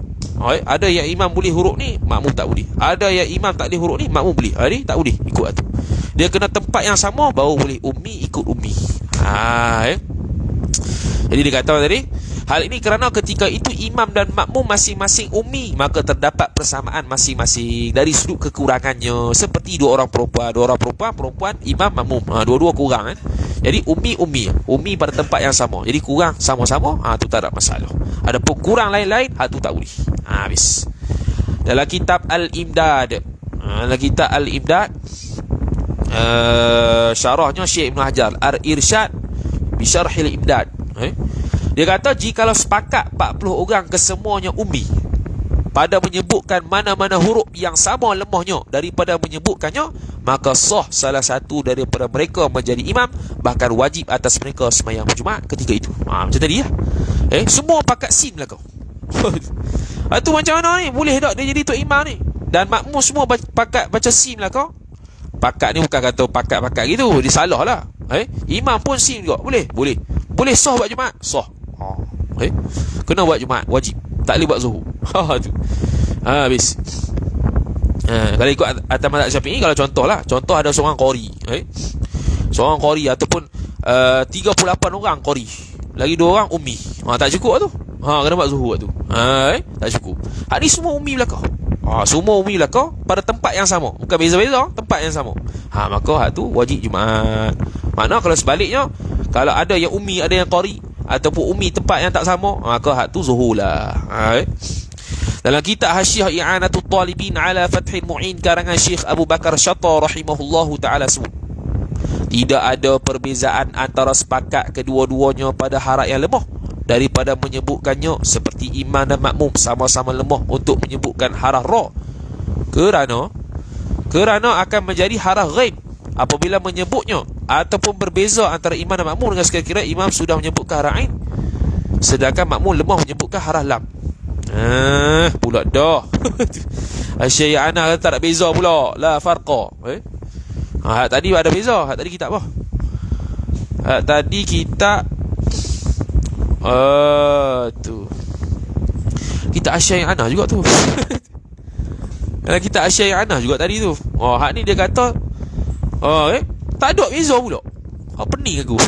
Ada yang imam boleh huruf ni, makmum tak boleh. Ada yang imam tak boleh huruf ni, makmum boleh. Jadi tak boleh ikut tu. Dia kena tempat yang sama baru boleh ummi ikut ummi. Jadi dia kata tadi, hal ini kerana ketika itu imam dan makmum masing-masing ummi, maka terdapat persamaan masing-masing dari sudut kekurangannya, seperti dua orang perempuan, imam, makmum, dua-dua kurang Jadi ummi pada tempat yang sama. Jadi kurang sama-sama, tu tak ada masalah. Adapun kurang lain-lain, tu tak boleh. Habis. Dalam kitab Al-Imdad, syarahnya Syekh Ibn Hajar, Al-Irsyad bi Syarhil Imdad. Dia kata jikalau sepakat 40 orang kesemuanya ummi pada menyebutkan mana-mana huruf yang sama lemahnya daripada menyebutkannya, maka sah salah satu daripada mereka menjadi imam, bahkan wajib atas mereka sembahyang Jumaat ketika itu. Macam tadi ya. Semua pakat sin lah kau. Itu macam mana ni? Boleh tak dia jadi tok imam ni? Dan makmum semua pakat baca sin lah kau. Pakat ni bukan kata pakat-pakat gitu, dia salah lah. Imam pun sin juga. Boleh sah buat Jumaat? Sah. Kena buat Jumaat, wajib. Tak boleh buat zuhur. Tu. Habis. Kalau ikut atas mazhab Syafi'i, kalau contoh ada seorang qari. Seorang qari ataupun 38 orang qari. Lagi 2 orang ummi. Tak cukup tu. Kena buat zuhur tu. Tak cukup. Ni semua ummi belaka. Semua ummi belaka pada tempat yang sama. Bukan beza-beza, tempat yang sama. Maka hak tu wajib Jumaat. Makna kalau sebaliknya, kalau ada yang ummi, ada yang qari, ataupun ummi tempat yang tak sama, maka hak tu zuhur lah. Dalam kitab Hasyiah I'anatul Talibin ala Fathil Mu'in karangan Syekh Abu Bakar Syata rahimahullahu ta'ala sebut, tidak ada perbezaan antara sepakat kedua-duanya pada haraf yang lemah daripada menyebutkannya, seperti imam dan makmum sama-sama lemah untuk menyebutkan haraf ra, kerana akan menjadi haraf ghaib apabila menyebutnya, ataupun berbeza antara imam dan makmum dengan sekira-kira imam sudah menyebutkan haraf ain sedangkan makmum lemah menyebutkan haraf lam. Pula dah. Syekh Ana kata tak ada beza pula, la farqa. Tadi ada beza. Tadi kitab apa? Tadi kitab tu. Kitab Syekh Ana juga tu. Kitab Syekh Ana juga tadi tu. Hak ni dia kata tak ada beza pula. Pening aku.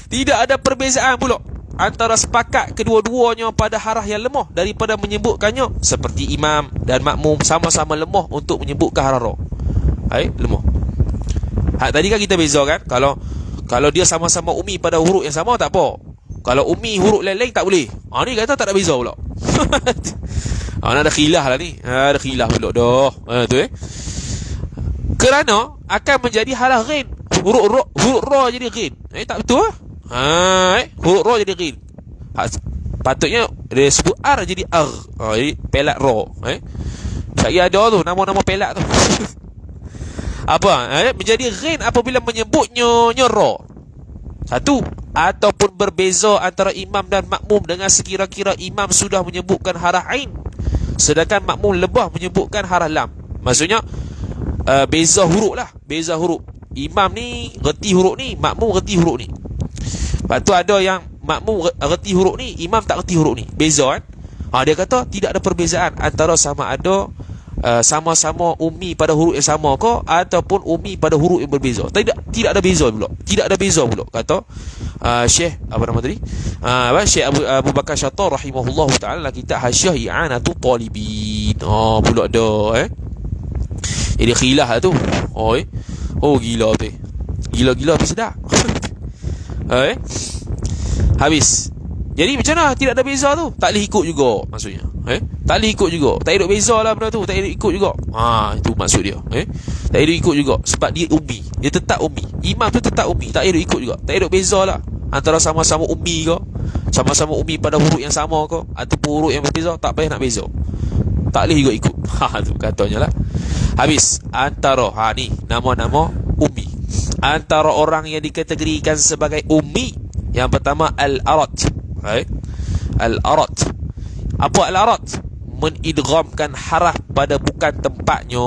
Tidak ada perbezaan pula antara sepakat kedua-duanya pada haraf yang lemah daripada menyebutkannya, seperti imam dan makmum sama-sama lemah untuk menyebutkan haraf ra. Lemah. Tadi kan kita beza kan, kalau dia sama-sama ummi pada huruf yang sama tak apa. Kalau ummi huruf lain-lain tak boleh. Ni kata tak ada beza pula. Ada khilaf lah ni. Ada khilaf pula dah. Tu kerana akan menjadi haraf ghain. Huruf ra jadi ghain. Tak betul Huruf ra jadi ghin. Patutnya dia sebut ar jadi ar. Jadi pelat ra. Saya ada tu nama-nama pelat tu. Apa? Menjadi ghin apabila menyebutnya ra. Satu, ataupun berbeza antara imam dan makmum dengan sekira-kira imam sudah menyebutkan haraf ain sedangkan makmum lebah menyebutkan haraf lam. Maksudnya beza huruf lah. Beza huruf. Imam ni reti huruf ni, makmum reti huruf ni. Lepas tu ada yang makmum reti huruf ni, imam tak reti huruf ni. Beza kan? Dia kata tidak ada perbezaan antara sama ada sama-sama ummi pada huruf yang sama ke ataupun ummi pada huruf yang berbeza. Tidak ada beza pula. Tidak ada beza pula kata Syekh apa nama tadi? Syekh Abu Bakar Syattar rahimahullahu taala kitab Hasyiah I'anatu Talibin. Pula ada jadi khilaf lah tu. Gila tu. Gila-gila tapi sedap. Habis. Jadi macam mana tidak ada beza tu? Tak boleh ikut juga maksudnya. Tak boleh ikut juga. Tak ada beza lah benda tu. Tak ada ikut juga. Itu maksud dia. Tak ada ikut juga sebab dia ummi. Dia tetap ummi. Imam tu tetap ummi. Tak ada ikut juga. Tak ada beza lah antara sama-sama ummi ke, sama-sama ummi pada huruf yang sama ke ataupun huruf yang berbeza. Tak payah nak beza. Tak boleh juga ikut. Tu katanya lah. Habis. Antara ni nama-nama ummi. Antara orang yang dikategorikan sebagai ummi, yang pertama al-arat. Al-arat. Apa al-arat? Menidghamkan haraf pada bukan tempatnya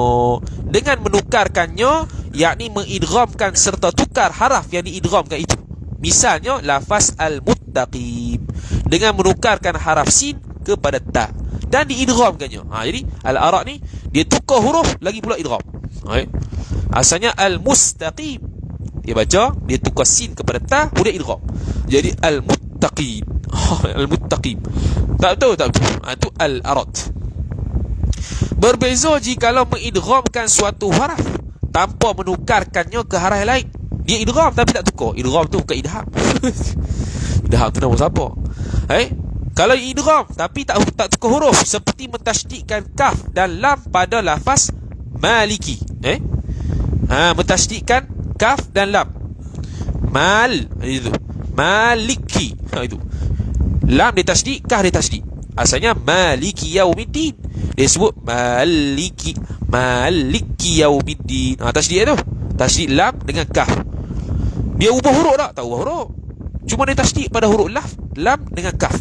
dengan menukarkannya, yakni mengidghamkan serta tukar haraf yang diidghamkan itu. Misalnya lafaz al-muttaqim dengan menukarkan haraf sin kepada ta dan diidghamkannya. Jadi al-arat ni dia tukar huruf lagi pula idgham. Asalnya al-mustaqim, dia baca, dia tukar sin kepada ta, kemudian idgham. Jadi al-muttaqim. Al-muttaqim. Tak betul. Itu al-arat. Berbeza jikalau mengidghamkan suatu haraf tanpa menukarkannya ke haraf lain. Dia idgham tapi tak tukar. Idgham tu bukan idham. Idham tu nama siapa? Kalau idgham tapi tak tukar huruf, seperti mentasydidkan kaf dan lam pada lafaz maliki. Mentasydidkan kaf dan lam. Itu. Maliki. Itu. Lam dia tasydid, kaf dia tasydid. Asalnya maliki yaumiddin. Dia sebut maliki yaumiddin. Tasydid tu. Tasydid lam dengan kaf. Dia ubah huruf tak? Tak ubah huruf. Cuma dia tasydid pada huruf lam dengan kaf.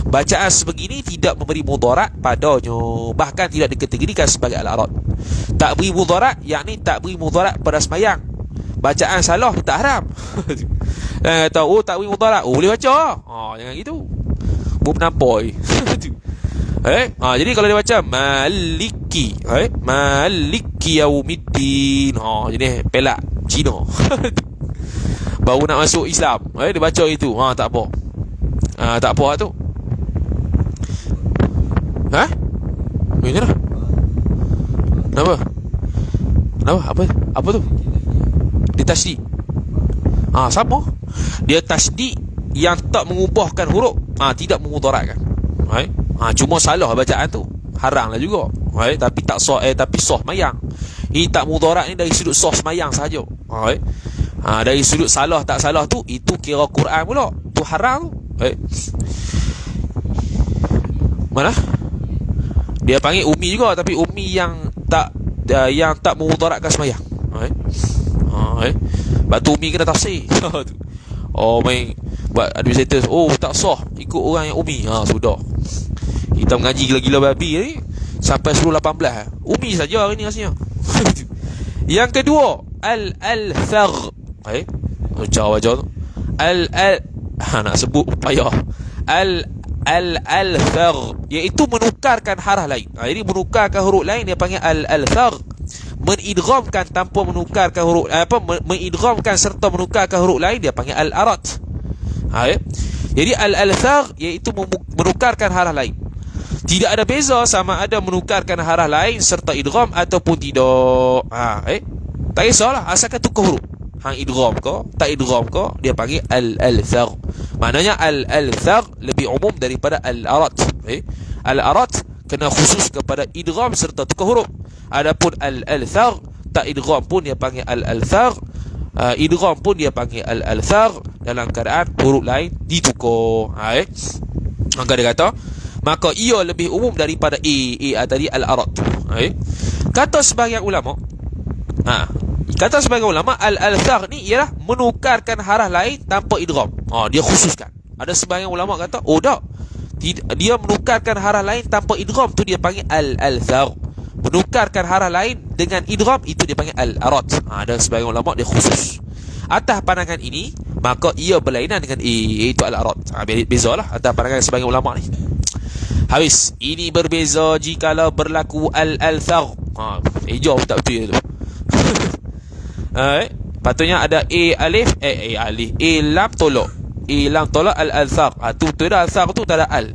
Bacaan sebegini tidak memberi mudarat padanya, bahkan tidak dikategorikan sebagai al-arat. Tak beri mudarat, yakni tak beri mudarat pada sembahyang. Bacaan salah tak haram. Kata tak beri mudarat, boleh baca. Jangan gitu. Menampoi. Jadi kalau dia baca maliki, maliki yaumiddin, jadi pelak Cina. Baru nak masuk Islam, dia baca itu. Tak apa. Tak apa tu. Macam mana? Kenapa? Apa tu? Dia tasydid. Sama. Dia tasydid yang tak mengubahkan huruf, tidak memudaratkan. Cuma salah bacaan tu, haram lah juga. Tapi tak sah, tapi sah mayang. Ini tak mudarat ni dari sudut sah semayang sahaja. Dari sudut salah tak salah tu, itu kira Quran pula. Tu haram tu. Mana? Dia panggil ummi juga, tapi ummi yang tak memudaratkan semayang. Batu ummi kena tafsir. Main buat administrator. Tak sah ikut orang yang ummi. Sudah. Kita mengaji gila-gila babi ni sampai 10-18. Ummi saja hari ni rasanya. Yang kedua, al-althagh. Baca tu. Nak sebut payah. Al-althagh, iaitu menukarkan haraf lain. Jadi menukarkan huruf lain dia panggil al-althagh. Menidghamkan tanpa menukarkan huruf, menidghamkan serta menukarkan huruf lain dia panggil al-arat. Jadi al-althagh iaitu menukarkan haraf lain. Tidak ada beza sama ada menukarkan haraf lain serta idgham ataupun tidak. Tak kisahlah, asalkan tukar huruf. Hang idgham ke, tak idgham ke, dia panggil al-althagh. Maknanya al-althagh lebih umum daripada al-arat. Al-arat kena khusus kepada idgham serta tukar huruf. Adapun al-althagh tak idgham pun dia panggil al-althagh. idgham pun dia panggil al-althaq dalam keadaan huruf lain ditukar. Maka dia kata maka ia lebih umum daripada a tadi al-arad. Kata sebahagian ulama, kata sebahagian ulama al-althaq ni ialah menukarkan haraf lain tanpa idgham. Dia khususkan. Ada sebahagian ulama kata tak, dia menukarkan haraf lain tanpa idgham tu dia panggil al-althaq. Menukarkan haraf lain dengan idgham itu dia panggil al-arad. Ada sebahagian ulama dia khusus. Atas pandangan ini maka ia berlainan dengan iaitu al-arad. Bezalah atas pandangan sebahagian ulama ni. Habis. Ini berbeza jikalau berlaku al-althaq. Hijau tak betul tu. Patutnya ada a alif lam tolak. Lam tolak al-althaq. Tu betul dah, althaq tu tak ada al.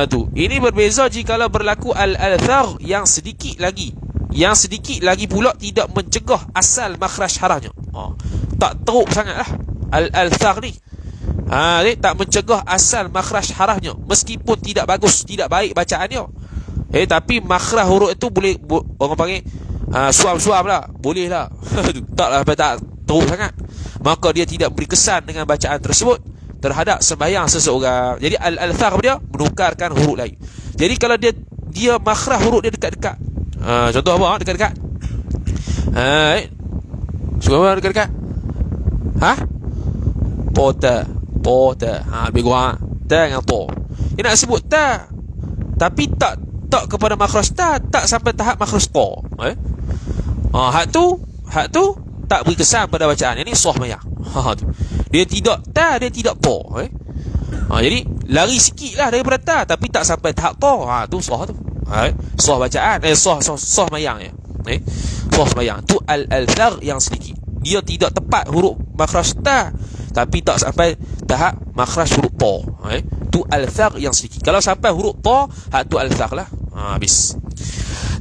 Tu. Ini berbeza jikalau berlaku al-althaq yang sedikit lagi. Yang sedikit lagi pula tidak mencegah asal makhraj harafnya. Tak teruk sangatlah al-althaq ni. Tak mencegah asal makhraj harafnya, meskipun tidak bagus, tidak baik bacaan dia. Tapi makhraj huruf itu boleh orang panggil suam-suam lah, boleh lah. Taklah tak teruk sangat. Maka dia tidak beri kesan dengan bacaan tersebut terhadap sembahyang seseorang. Jadi al-althaq dia menukarkan huruf lain. Jadi kalau dia makhraj huruf dia dekat-dekat. Contoh apa? Dekat-dekat. Suara dekat-dekat. Pota. Lebih kurang ta dengan to. Dia nak sebut ta, tapi tak kepada makhraj ta, tak sampai tahap makhraj ta. Hak tu tak beri kesan pada bacaan. Ini sah mayang. Dia tidak ta, dia tidak to. Jadi lari sikit lah daripada ta, tapi tak sampai tahap to. Tu sah tu. Sah bacaan. Sah mayang ya. Sah mayang. Tu al-althaq yang sedikit. Dia tidak tepat huruf makhraj ta, tapi tak sampai tahap makhraj huruf ta. Tu al-thaq yang sedikit. Kalau sampai huruf ta, tu al-thaq lah. Habis.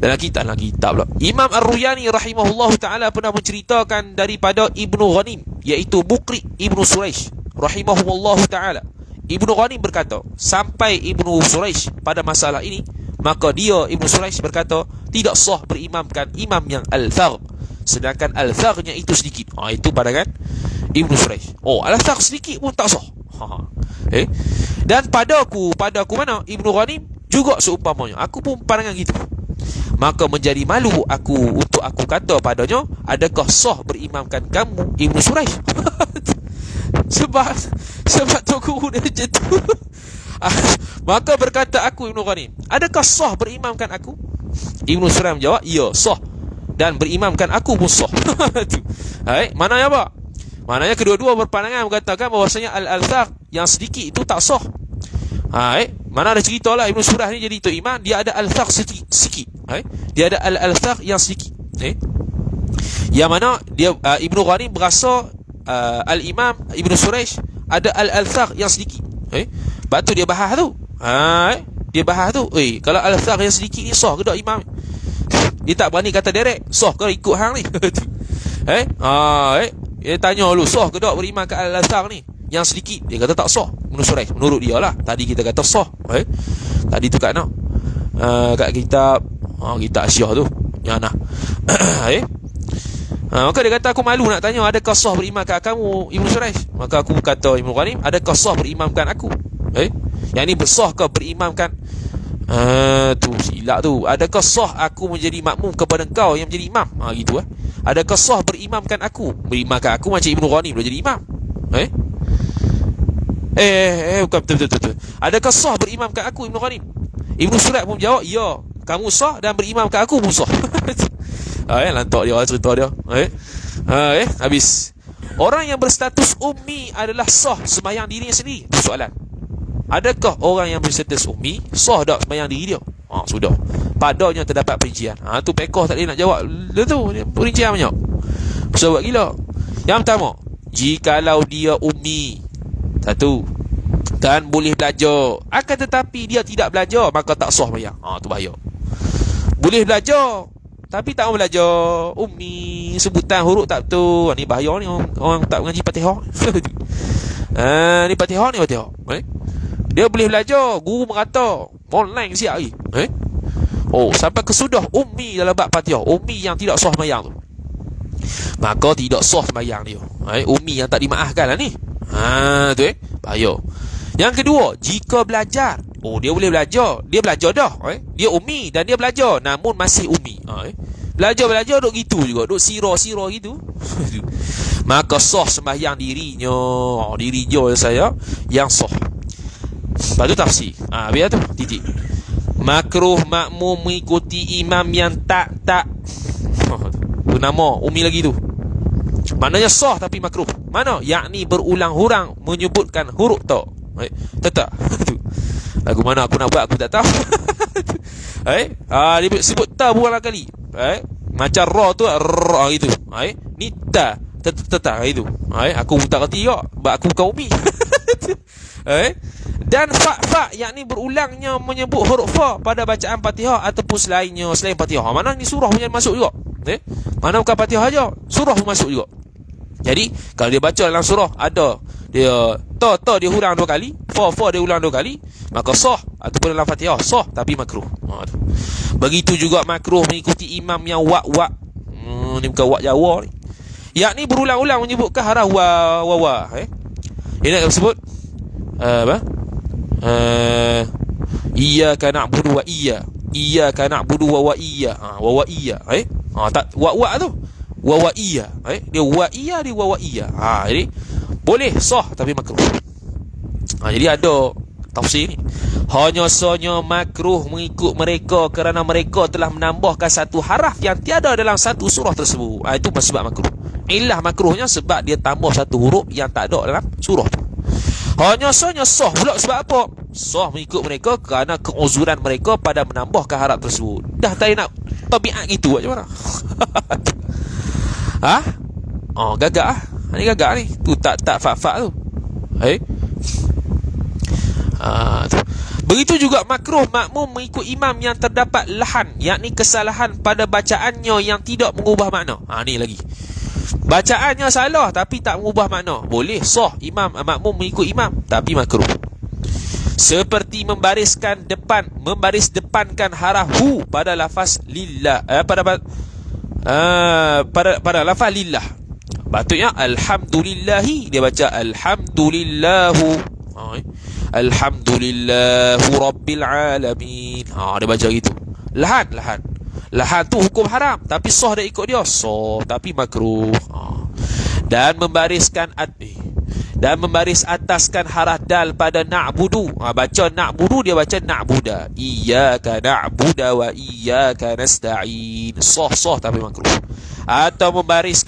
Dalam kitab pula, Imam Ar-Ruyani rahimahullahu ta'ala pernah menceritakan daripada Ibnu Ghanim, iaitu Muqri Ibnu Suraish rahimahullahu ta'ala. Ibnu Ghanim berkata, sampai Ibnu Suraish pada masalah ini, maka dia Ibnu Suraish berkata tidak sah berimamkan imam yang al-thaq, sedangkan al-thaqnya itu sedikit. Itu pandangan Ibnu Suraish. Al-thaq sedikit pun tak sah. Dan padaku mana Ibnu Ghanim juga seumpamanya. Aku pun pandangan gitu. Maka menjadi malu aku untuk aku kata padanya, adakah sah berimamkan kamu Ibnu Suraish? sebab tu dia macam tu. Maka berkata aku Ibnu Ghanim, adakah sah berimamkan aku? Ibnu Suraish menjawab, ya sah, dan berimamkan aku pun sah. Maknanya apa? Maknanya kedua-dua berpandangan mengatakan bahawasanya al-althaq yang sedikit itu tak sah. Mana ada cerita lah Ibnu Suraish ni jadi tu imam, dia ada al-althaq sikit. Dia ada al-althaq yang sedikit. Yang mana dia Ibnu Ghanim berasa al-imam Ibnu Suraish ada al-althaq yang sedikit. Lepas tu dia bahas tu. Dia bahas tu. Kalau al-althaq yang sedikit ni sah ke tak imam? Dia tak berani kata direct sah ke ikut hang ni. Dia tanya dulu, sah ke tak beriman ke al-althaq ni yang sedikit? Dia kata tak sah. Menurut dia lah. Tadi kita kata sah. Tadi tu kat kat kitab Asyah tu yang nah. Maka dia kata aku malu nak tanya, adakah sah berimamkan kamu Ibnu Suraish? Maka aku kata Ibnu Ghanim, adakah sah berimamkan aku? Yang ni bersah ke berimamkan? Tu silap tu. Adakah sah aku menjadi makmum kepada engkau yang menjadi imam? Gitu Adakah sah berimamkan aku? Berimamkan aku macam Ibnu Ghanim boleh jadi imam. Bukan betul. Adakah sah berimamkan aku Ibnu Ghanim? Ibnu Suraish pun jawab, ya, kamu sah dan berimamkan aku pun sah. Lantak dia cerita dia. Habis. Orang yang berstatus ummi adalah sah sembahyang diri sendiri. Itu soalan. Adakah orang yang berstatus ummi sah tak sembahyang diri dia? Sudah. Padanya terdapat perincian. Tu pekoh tak boleh nak jawab. Dia tu perincian banyak. Sebab gila. Yang pertama, jikalau dia ummi, satu, dan boleh belajar, akan tetapi dia tidak belajar, maka tak sah sembahyang. Tu bahaya. Boleh belajar tapi tak mau belajar, ummi, sebutan huruf tak betul. Ni bahaya ni, orang tak mengaji Fatihah. Ni Fatihah. Dia boleh belajar, guru merata, online siap lagi. Sampai kesudah ummi dalam bab Fatihah, ummi yang tidak sah sembahyang tu. maka tidak sah sembahyang dia. Umi yang tak dimaafkan lah ni. Tu bahaya. Yang kedua, jika belajar, dia boleh belajar. Dia belajar dah. Dia umi dan dia belajar, namun masih umi. Belajar duk gitu juga, duk sira-sira gitu. Maka sah sembahyang dirinya. Diri dia saya yang sah. Lepas tu tafsir. Biar tu titik. Makruh makmum mengikuti imam yang tak tu nama umi lagi tu. Maknanya sah tapi makruh. Mana? Yakni berulang-ulang menyebutkan huruf ta. Tak. Lagu mana aku nak buat aku tak tahu. Dia sebut ta berulang kali. Macam ra tu gitu. Ni ta. Tak itu. Aku tak kerti juga sebab aku bukan umi. Dan fa yakni berulangnya menyebut huruf fa pada bacaan Fatihah ataupun selain Fatihah. Mana ni surah punya masuk juga. Mana bukan Fatihah aja, surah pun masuk juga. Jadi kalau dia baca dalam surah ada dia ta dia ulang 2 kali, fa dia ulang 2 kali, maka sah. Ataupun dalam Fatihah sah tapi makruh. Begitu juga makruh mengikuti imam yang wa. Ni bukan wa Jawa ni. Yakni berulang-ulang menyebutkan haraf wa. Dia nak sebut apa? Iyyaka na'budu wa iyyaka na'budu wa iya. Wa iya. Tak wa tu. Wa iya. Dia wa iya, dia wa iya. Jadi boleh sah tapi makruh. Jadi ada tafsir ni. Hanya sahaja makruh mengikut mereka kerana mereka telah menambahkan satu haraf yang tiada dalam satu surah tersebut. Itu sebab makruh. Ilah makruhnya sebab dia tambah satu huruf yang tak ada dalam surah tu. Hanya sahaja sah pula sebab apa? Sah mengikut mereka kerana keuzuran mereka pada menambahkan harap tersebut. Dah tak nak tabiat gitu macam mana? Gagak ah. Ni gagak ni. Tu tak fa tu. Tu. Begitu juga makruh makmum mengikut imam yang terdapat lahan, yakni kesalahan pada bacaannya yang tidak mengubah makna. Ni lagi. Bacaannya salah tapi tak mengubah makna. Boleh sah makmum mengikut imam tapi makruh. Seperti membaris depankan haraf hu pada lafaz lillah, pada lafaz lillah. Patutnya alhamdulillahi, dia baca alhamdulillahu. Alhamdulillahu rabbil alamin. Dia baca gitu. Lahan tu hukum haram tapi sah dia ikut dia. Sah tapi makruh. Dan membaris ataskan haraf dal pada na'budu. Baca na'budu, dia baca na'buda. Iyyaka na'budu wa iyyaka nasta'in. Sah tapi makruh. Atau membaris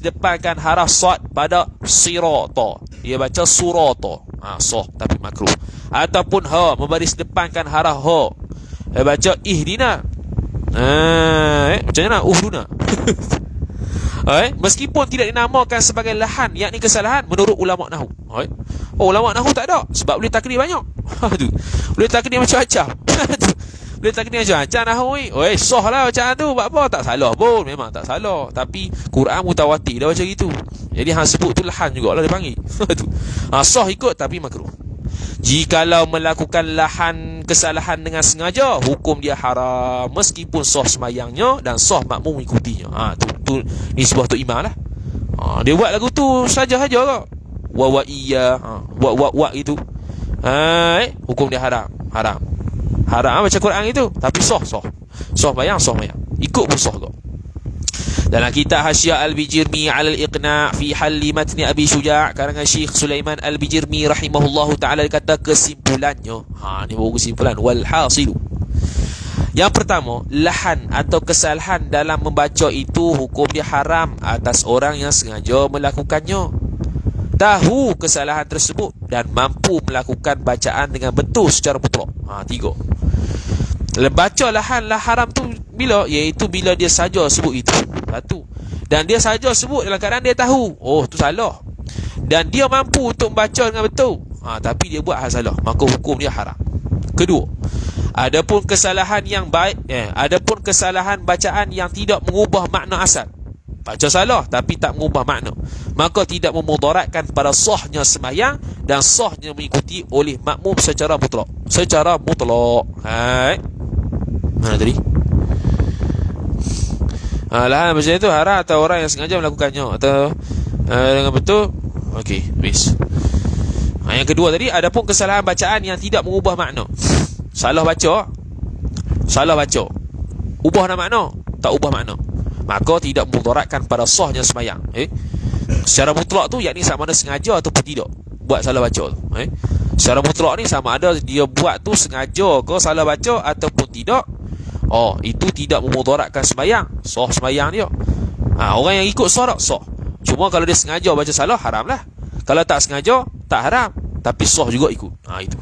depankan haraf sad pada sirata, dia baca surata. Sah tapi makruh. Ataupun membaris depankan haraf dia baca ihdina. Macam mana? Uhduna. Meskipun tidak dinamakan sebagai lahan, yakni kesalahan menurut ulama nahwu. Ulama nahwu tak ada sebab boleh takdir banyak. Boleh takdir macam-macam. Boleh takdir macam-macam nahwu ni. Sah lah macam tu. Buat apa? Tak salah pun. Memang tak salah. Tapi Quran mutawatir dah macam gitu. Jadi hang sebut tu lahan jugalah dia panggil. Sah ikut tapi makruh. Jikalau melakukan kesalahan dengan sengaja, hukum dia haram meskipun sah sembahyangnya dan sah makmum mengikutinya. Tu nisbah tu imam lah. Dia buat lagu tu saja-saja ke? Wa iya. Wa itu. Hukum dia haram. Haram baca Quran itu. Tapi sah bayang. Ikut pun sah kau. Dalam kitab Hasyiah Al-Bijirmi 'ala al-Iqna' fi halli matni Abi Syuja' karangan Syekh Sulaiman Al-Bijirmi rahimahullahu taala, kata kesimpulannya. Ni baru kesimpulan. Wal hasilu. Yang pertama, lahan atau kesalahan dalam membaca itu hukum dia haram atas orang yang sengaja melakukannya, tahu kesalahan tersebut dan mampu melakukan bacaan dengan betul secara mutlak. 3. Baca lahan haram tu bila? Iaitu bila dia saja sebut itu. Satu. Dan dia saja sebut dalam keadaan dia tahu tu salah, dan dia mampu untuk membaca dengan betul, tapi dia buat hal salah, maka hukum dia haram. Kedua, adapun kesalahan bacaan yang tidak mengubah makna asal. Baca salah tapi tak mengubah makna, maka tidak memudaratkan pada sahnya sembahyang dan sahnya mengikuti oleh makmum secara mutlak. Mana tadi? Lahan macam itu haram atau orang yang sengaja melakukannya atau dengan betul. Okey, habis. Yang kedua tadi, adapun kesalahan bacaan yang tidak mengubah makna. Salah baca, ubah makna, tak ubah makna, maka tidak mudaratkan pada sahnya sembahyang. Secara mutlak tu yakni sama ada sengaja ataupun tidak buat salah baca tu. Secara mutlak ni sama ada dia buat tu sengaja ke salah baca ataupun tidak. Itu tidak memudaratkan sembahyang, sah sembahyang dia. Orang yang ikut sah tak? Sah. Cuma kalau dia sengaja baca salah, haram lah. Kalau tak sengaja, tak haram, tapi sah juga ikut. Itu.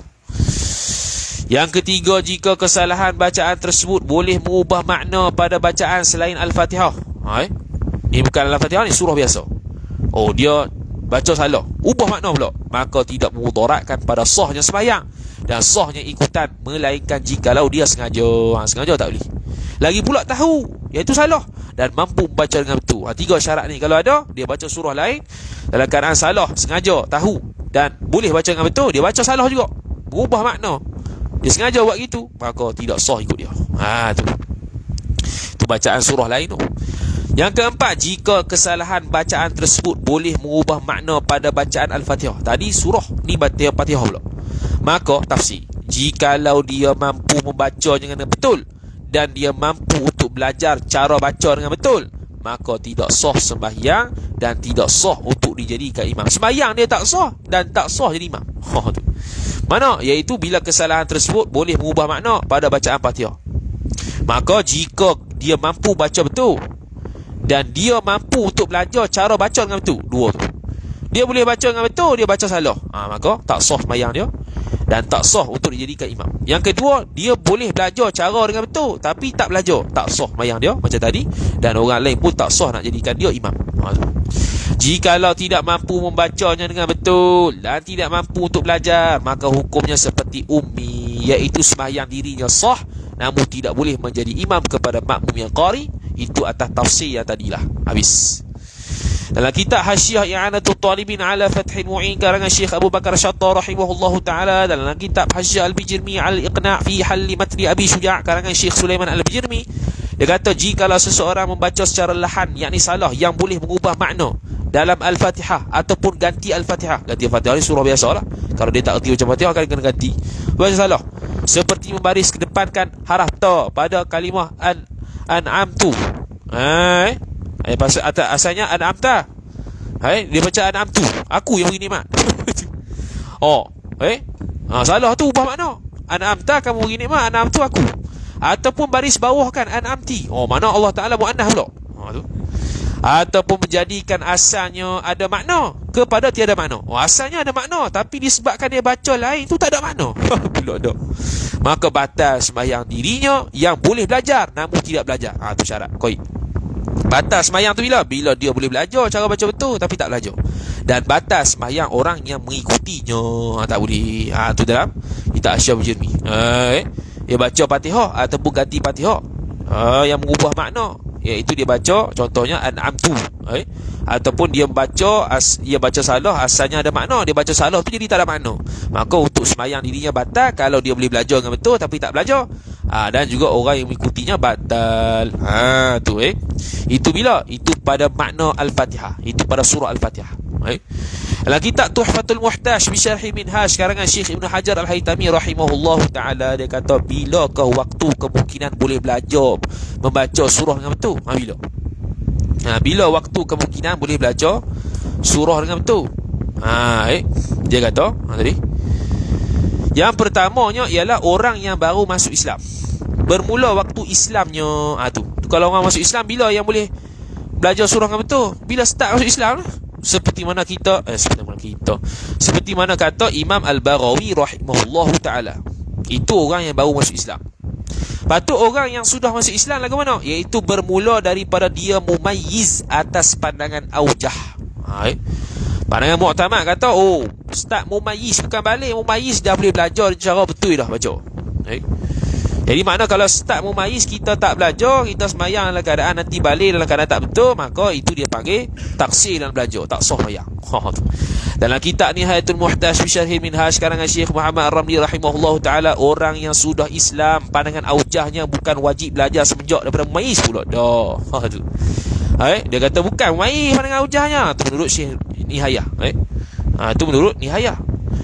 Yang ketiga, jika kesalahan bacaan tersebut boleh mengubah makna pada bacaan selain Al-Fatihah. Ini bukan Al-Fatihah, ni surah biasa. Dia baca salah, ubah makna pula, maka tidak memudaratkan pada sahnya sembahyang dan sahnya ikutan, melainkan jikalau dia sengaja. Sengaja tak boleh. Lagi pula tahu iaitu salah dan mampu membaca dengan betul. Tiga syarat ni kalau ada, dia baca surah lain dalam keadaan salah, sengaja, tahu dan boleh baca dengan betul, dia baca salah juga, berubah makna, dia sengaja buat gitu, maka tidak sah ikut dia. Tu bacaan surah lain tu. Yang keempat, jika kesalahan bacaan tersebut boleh mengubah makna pada bacaan Al-Fatihah. Tadi surah, ni Fatihah pula. Maka tafsir, jikalau dia mampu membaca dengan betul dan dia mampu untuk belajar cara baca dengan betul, maka tidak sah sembahyang dan tidak sah untuk dijadikan imam. Sembahyang dia tak sah dan tak sah jadi imam. Mana? Iaitu bila kesalahan tersebut boleh mengubah makna pada bacaan Fatihah. Maka jika dia mampu baca betul dan dia mampu untuk belajar cara baca dengan betul, dua tu, dia boleh baca dengan betul, dia baca salah, maka tak sah sembahyang dia dan tak sah untuk dijadikan imam. Yang kedua, dia boleh belajar cara dengan betul tapi tak belajar, tak sah sembahyang dia macam tadi, dan orang lain pun tak sah nak jadikan dia imam. Jikalau tidak mampu membacanya dengan betul dan tidak mampu untuk belajar, maka hukumnya seperti ummi, iaitu sembahyang dirinya sah namun tidak boleh menjadi imam kepada makmum yang qari. Itu atas tafsir yang tadilah. Habis. Dalam kitab Hasyiah I'anatul Talibin ala Fathil Mu'in karangan Syekh Abu Bakar Syattar rahimahullahu ta'ala, dalam kitab Hasyiah Al-Bijirmi al-Iqna' fi halli matni Abi Syuja' karangan Syekh Sulaiman Al-Bijirmi, dia kata jikalau seseorang membaca secara lahan, yakni salah yang boleh mengubah makna dalam Al-Fatihah ataupun ganti Al-Fatihah. Ganti Al-Fatihah ni surah biasa lah. Kalau dia tak erti macam Fatihah, akan kena ganti. Baca salah, seperti membaris kedepankan haraf ta pada kalimah an'amtu. Asalnya an'amta. Dia baca an'amtu, aku yang beri nikmat. Salah tu ubah makna. An'amta, kamu beri nikmat, an'amtu aku. Ataupun baris bawahkan an'amti. Mana Allah Ta'ala mu'annah pula. Tu. Ataupun menjadikan asalnya ada makna kepada tiada makna. Asalnya ada makna tapi disebabkan dia baca lain, tu tak ada makna. Pula ada. Maka batal sembahyang dirinya yang boleh belajar namun tidak belajar. Tu syarat. Batal sembahyang tu bila dia boleh belajar cara baca betul tapi tak belajar. Dan batal sembahyang orang yang mengikutinya, tak boleh. Tu dalam kitab Hasyiah Bijirmi. Dia baca Fatihah ataupun ganti Fatihah yang mengubah makna, iaitu dia baca contohnya an'amtu, ataupun dia baca salah, asalnya ada makna, dia baca salah tu jadi tak ada makna, maka untuk sembahyang dirinya batal kalau dia boleh belajar dengan betul tapi tak belajar. Dan juga orang yang mengikutinya batal. Itu bila? Itu pada makna Al-Fatihah, itu pada surah Al-Fatihah. Dalam kitab Tuhfatul Muhtaj bi Syarhi Minhaj karangan Syekh Ibn Hajar Al-Haytami rahimahullahu ta'ala, dia kata bilakah waktu kemungkinan boleh belajar membaca surah dengan betul? Bila waktu kemungkinan boleh belajar surah dengan betul? Dia kata tadi, yang pertamanya ialah orang yang baru masuk Islam, bermula waktu Islamnya. Tu kalau orang masuk Islam, bila yang boleh belajar surah dengan betul? Bila start masuk Islam lah. Seperti mana kata Imam Al-Baghawi rahimahullahu ta'ala, itu orang yang baru masuk Islam. Patut orang yang sudah masuk Islam lagu mana? Iaitu bermula daripada dia mumayyiz atas pandangan aujah. Pandangan mu'tamad kata start mumayyiz, bukan balik mumayyiz dah boleh belajar cara betul dah baca. Jadi makna kalau start mumayyiz kita tak belajar, kita sembahyang dalam keadaan nanti balik dalam keadaan tak betul, maka itu dia panggil taksir dalam belajar, tak sah sembahyang. Dalam kitab Nihayatul Muhtaj fi Syarhil Minhaj karangan Syekh Muhammad Ar-Ramli rahimahullahu taala, orang yang sudah Islam pandangan aujahnya bukan wajib belajar semenjak daripada mumayyiz pula dah. Tu. Dia kata bukan mumayyiz pandangan aujahnya. Tu menurut Syekh Nihayah. Tu menurut Nihayah.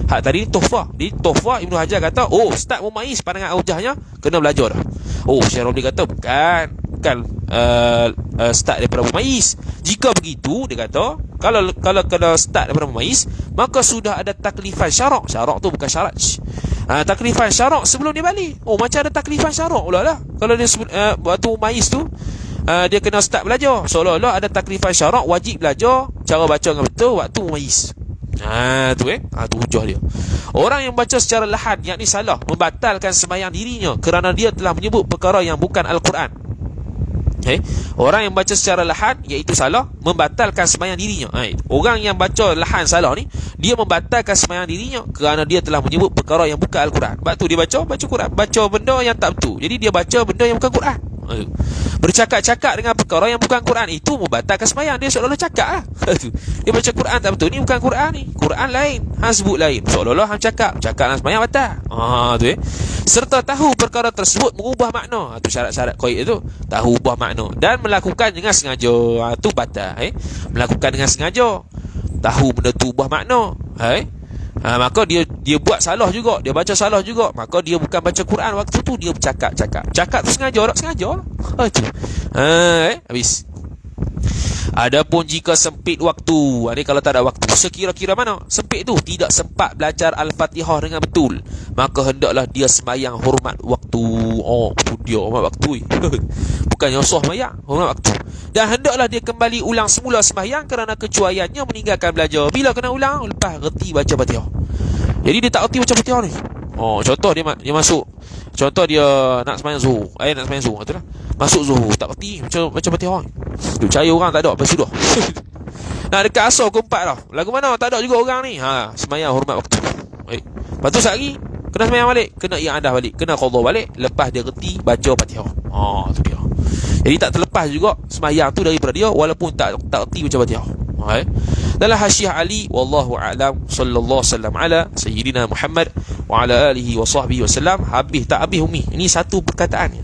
Hak tadi Tuhfah. Di Tuhfah Ibnu Hajar kata, oh start mumayyiz pandangan aujahnya kena belajar dah. Oh Syekh Ramli kata bukan start daripada mumayyiz. Jika begitu dia kata, kalau start daripada mumayyiz, maka sudah ada taklifan syarak. Syarak tu bukan syarat. Taklifan syarak sebelum dia balik. Oh macam ada taklifan syarak pula lah. Kalau dia waktu mumayyiz tu dia kena start belajar, seolah-olah ada taklifan syarak, wajib belajar cara baca dengan betul waktu mumayyiz. Tu hujah dia. Orang yang baca secara lahan, yakni salah, membatalkan sembahyang dirinya kerana dia telah menyebut perkara yang bukan Al-Quran. Orang yang baca secara lahan, iaitu salah, membatalkan sembahyang dirinya. Orang yang baca lahan salah ni, dia membatalkan sembahyang dirinya kerana dia telah menyebut perkara yang bukan Al-Quran. Sebab tu dia baca Quran, baca benda yang tak betul. Jadi dia baca benda yang bukan Quran. Bercakap-cakap dengan perkara yang bukan Quran, itu membatalkan sembahyang. Dia seolah-olah cakap lah. Dia baca Quran tak betul. Ni bukan Quran ni, Quran lain, hang sebut lain. Seolah-olah hang cakap dalam sembahyang batal. Serta tahu perkara tersebut mengubah makna. Tu syarat-syarat qaid tu. Tahu ubah makna dan melakukan dengan sengaja. Tu batal. Melakukan dengan sengaja, tahu benda tu ubah makna. Maka dia buat salah juga, dia baca salah juga, maka dia bukan baca Quran waktu tu, dia bercakap tu sengaja tak sengaja tu. Habis. Adapun jika sempit waktu, ni kalau tak ada waktu, sekira-kira mana sempit tu, tidak sempat belajar Al-Fatihah dengan betul, maka hendaklah dia sembahyang hormat waktu. Tu dia hormat waktu. Bukannya sah sembahyang, hormat waktu. Dan hendaklah dia kembali ulang semula sembahyang kerana kecuaiannya meninggalkan belajar. Bila kena ulang? Lepas reti baca Fatihah. Jadi dia tak reti baca Fatihah ni. Contoh dia masuk, contoh dia nak sembahyang zuhur, nak sembahyang zuhur tu lah. Masuk zuhur tak reti baca Fatihah. Duk cari orang tak ada, lepas sudah. Nak dekat asar ke 4 dah. Lagu mana tak ada juga orang ni. Sembahyang hormat waktu. Lepas tu sehari kena sembahyang balik, kena i'adah balik, kena qadha balik, lepas dia reti baca Fatihah. Tu dia. Jadi tak terlepas juga sembahyang tu daripada dia walaupun tak reti baca Fatihah. Dalam Hasyiah Ali, wallahu a'lam, sallallahu sallam ala sayyidina Muhammad wa ala alihi wa sahbihi wasallam. Habis tak habis Umi? Ini satu perkataan.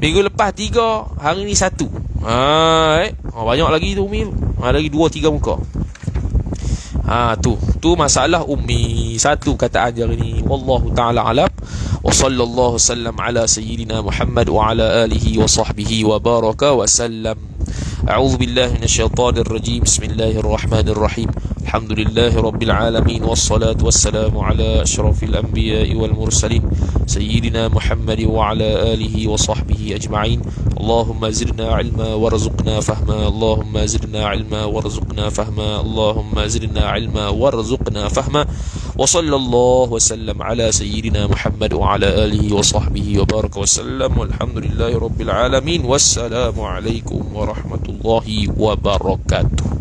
Minggu lepas 3, hari ni 1. Banyak lagi tu Umi. Lagi 2-3 muka. Tu masalah Ummi. Satu kataan hari ni. Wallahu ta'ala alam. Wa sallallahu sallam ala sayyidina Muhammad wa ala alihi wa sahbihi wa baraka wa sallam. A'udzu billahi minasyaitonir rajim. Bismillahirrahmanirrahim. Alhamdulillahi rabbil alamin wassalatu wassalamu ala asyrafil anbiya'i wal mursalin sayyidina Muhammad wa ala alihi wa sahbihi ajma'in. Allahumma zidna ilma warzuqna fahma. Allahumma zidna ilma warzuqna fahma. Allahumma zidna ilma warzuqna fahma. Wa sallallahu wasallam ala sayyidina Muhammad wa ala alihi wa sahbihi wa baraka wa sallam. Walhamdulillahi rabbil alamin. Wassalamu alaikum warahmatullahi wabarakatuh.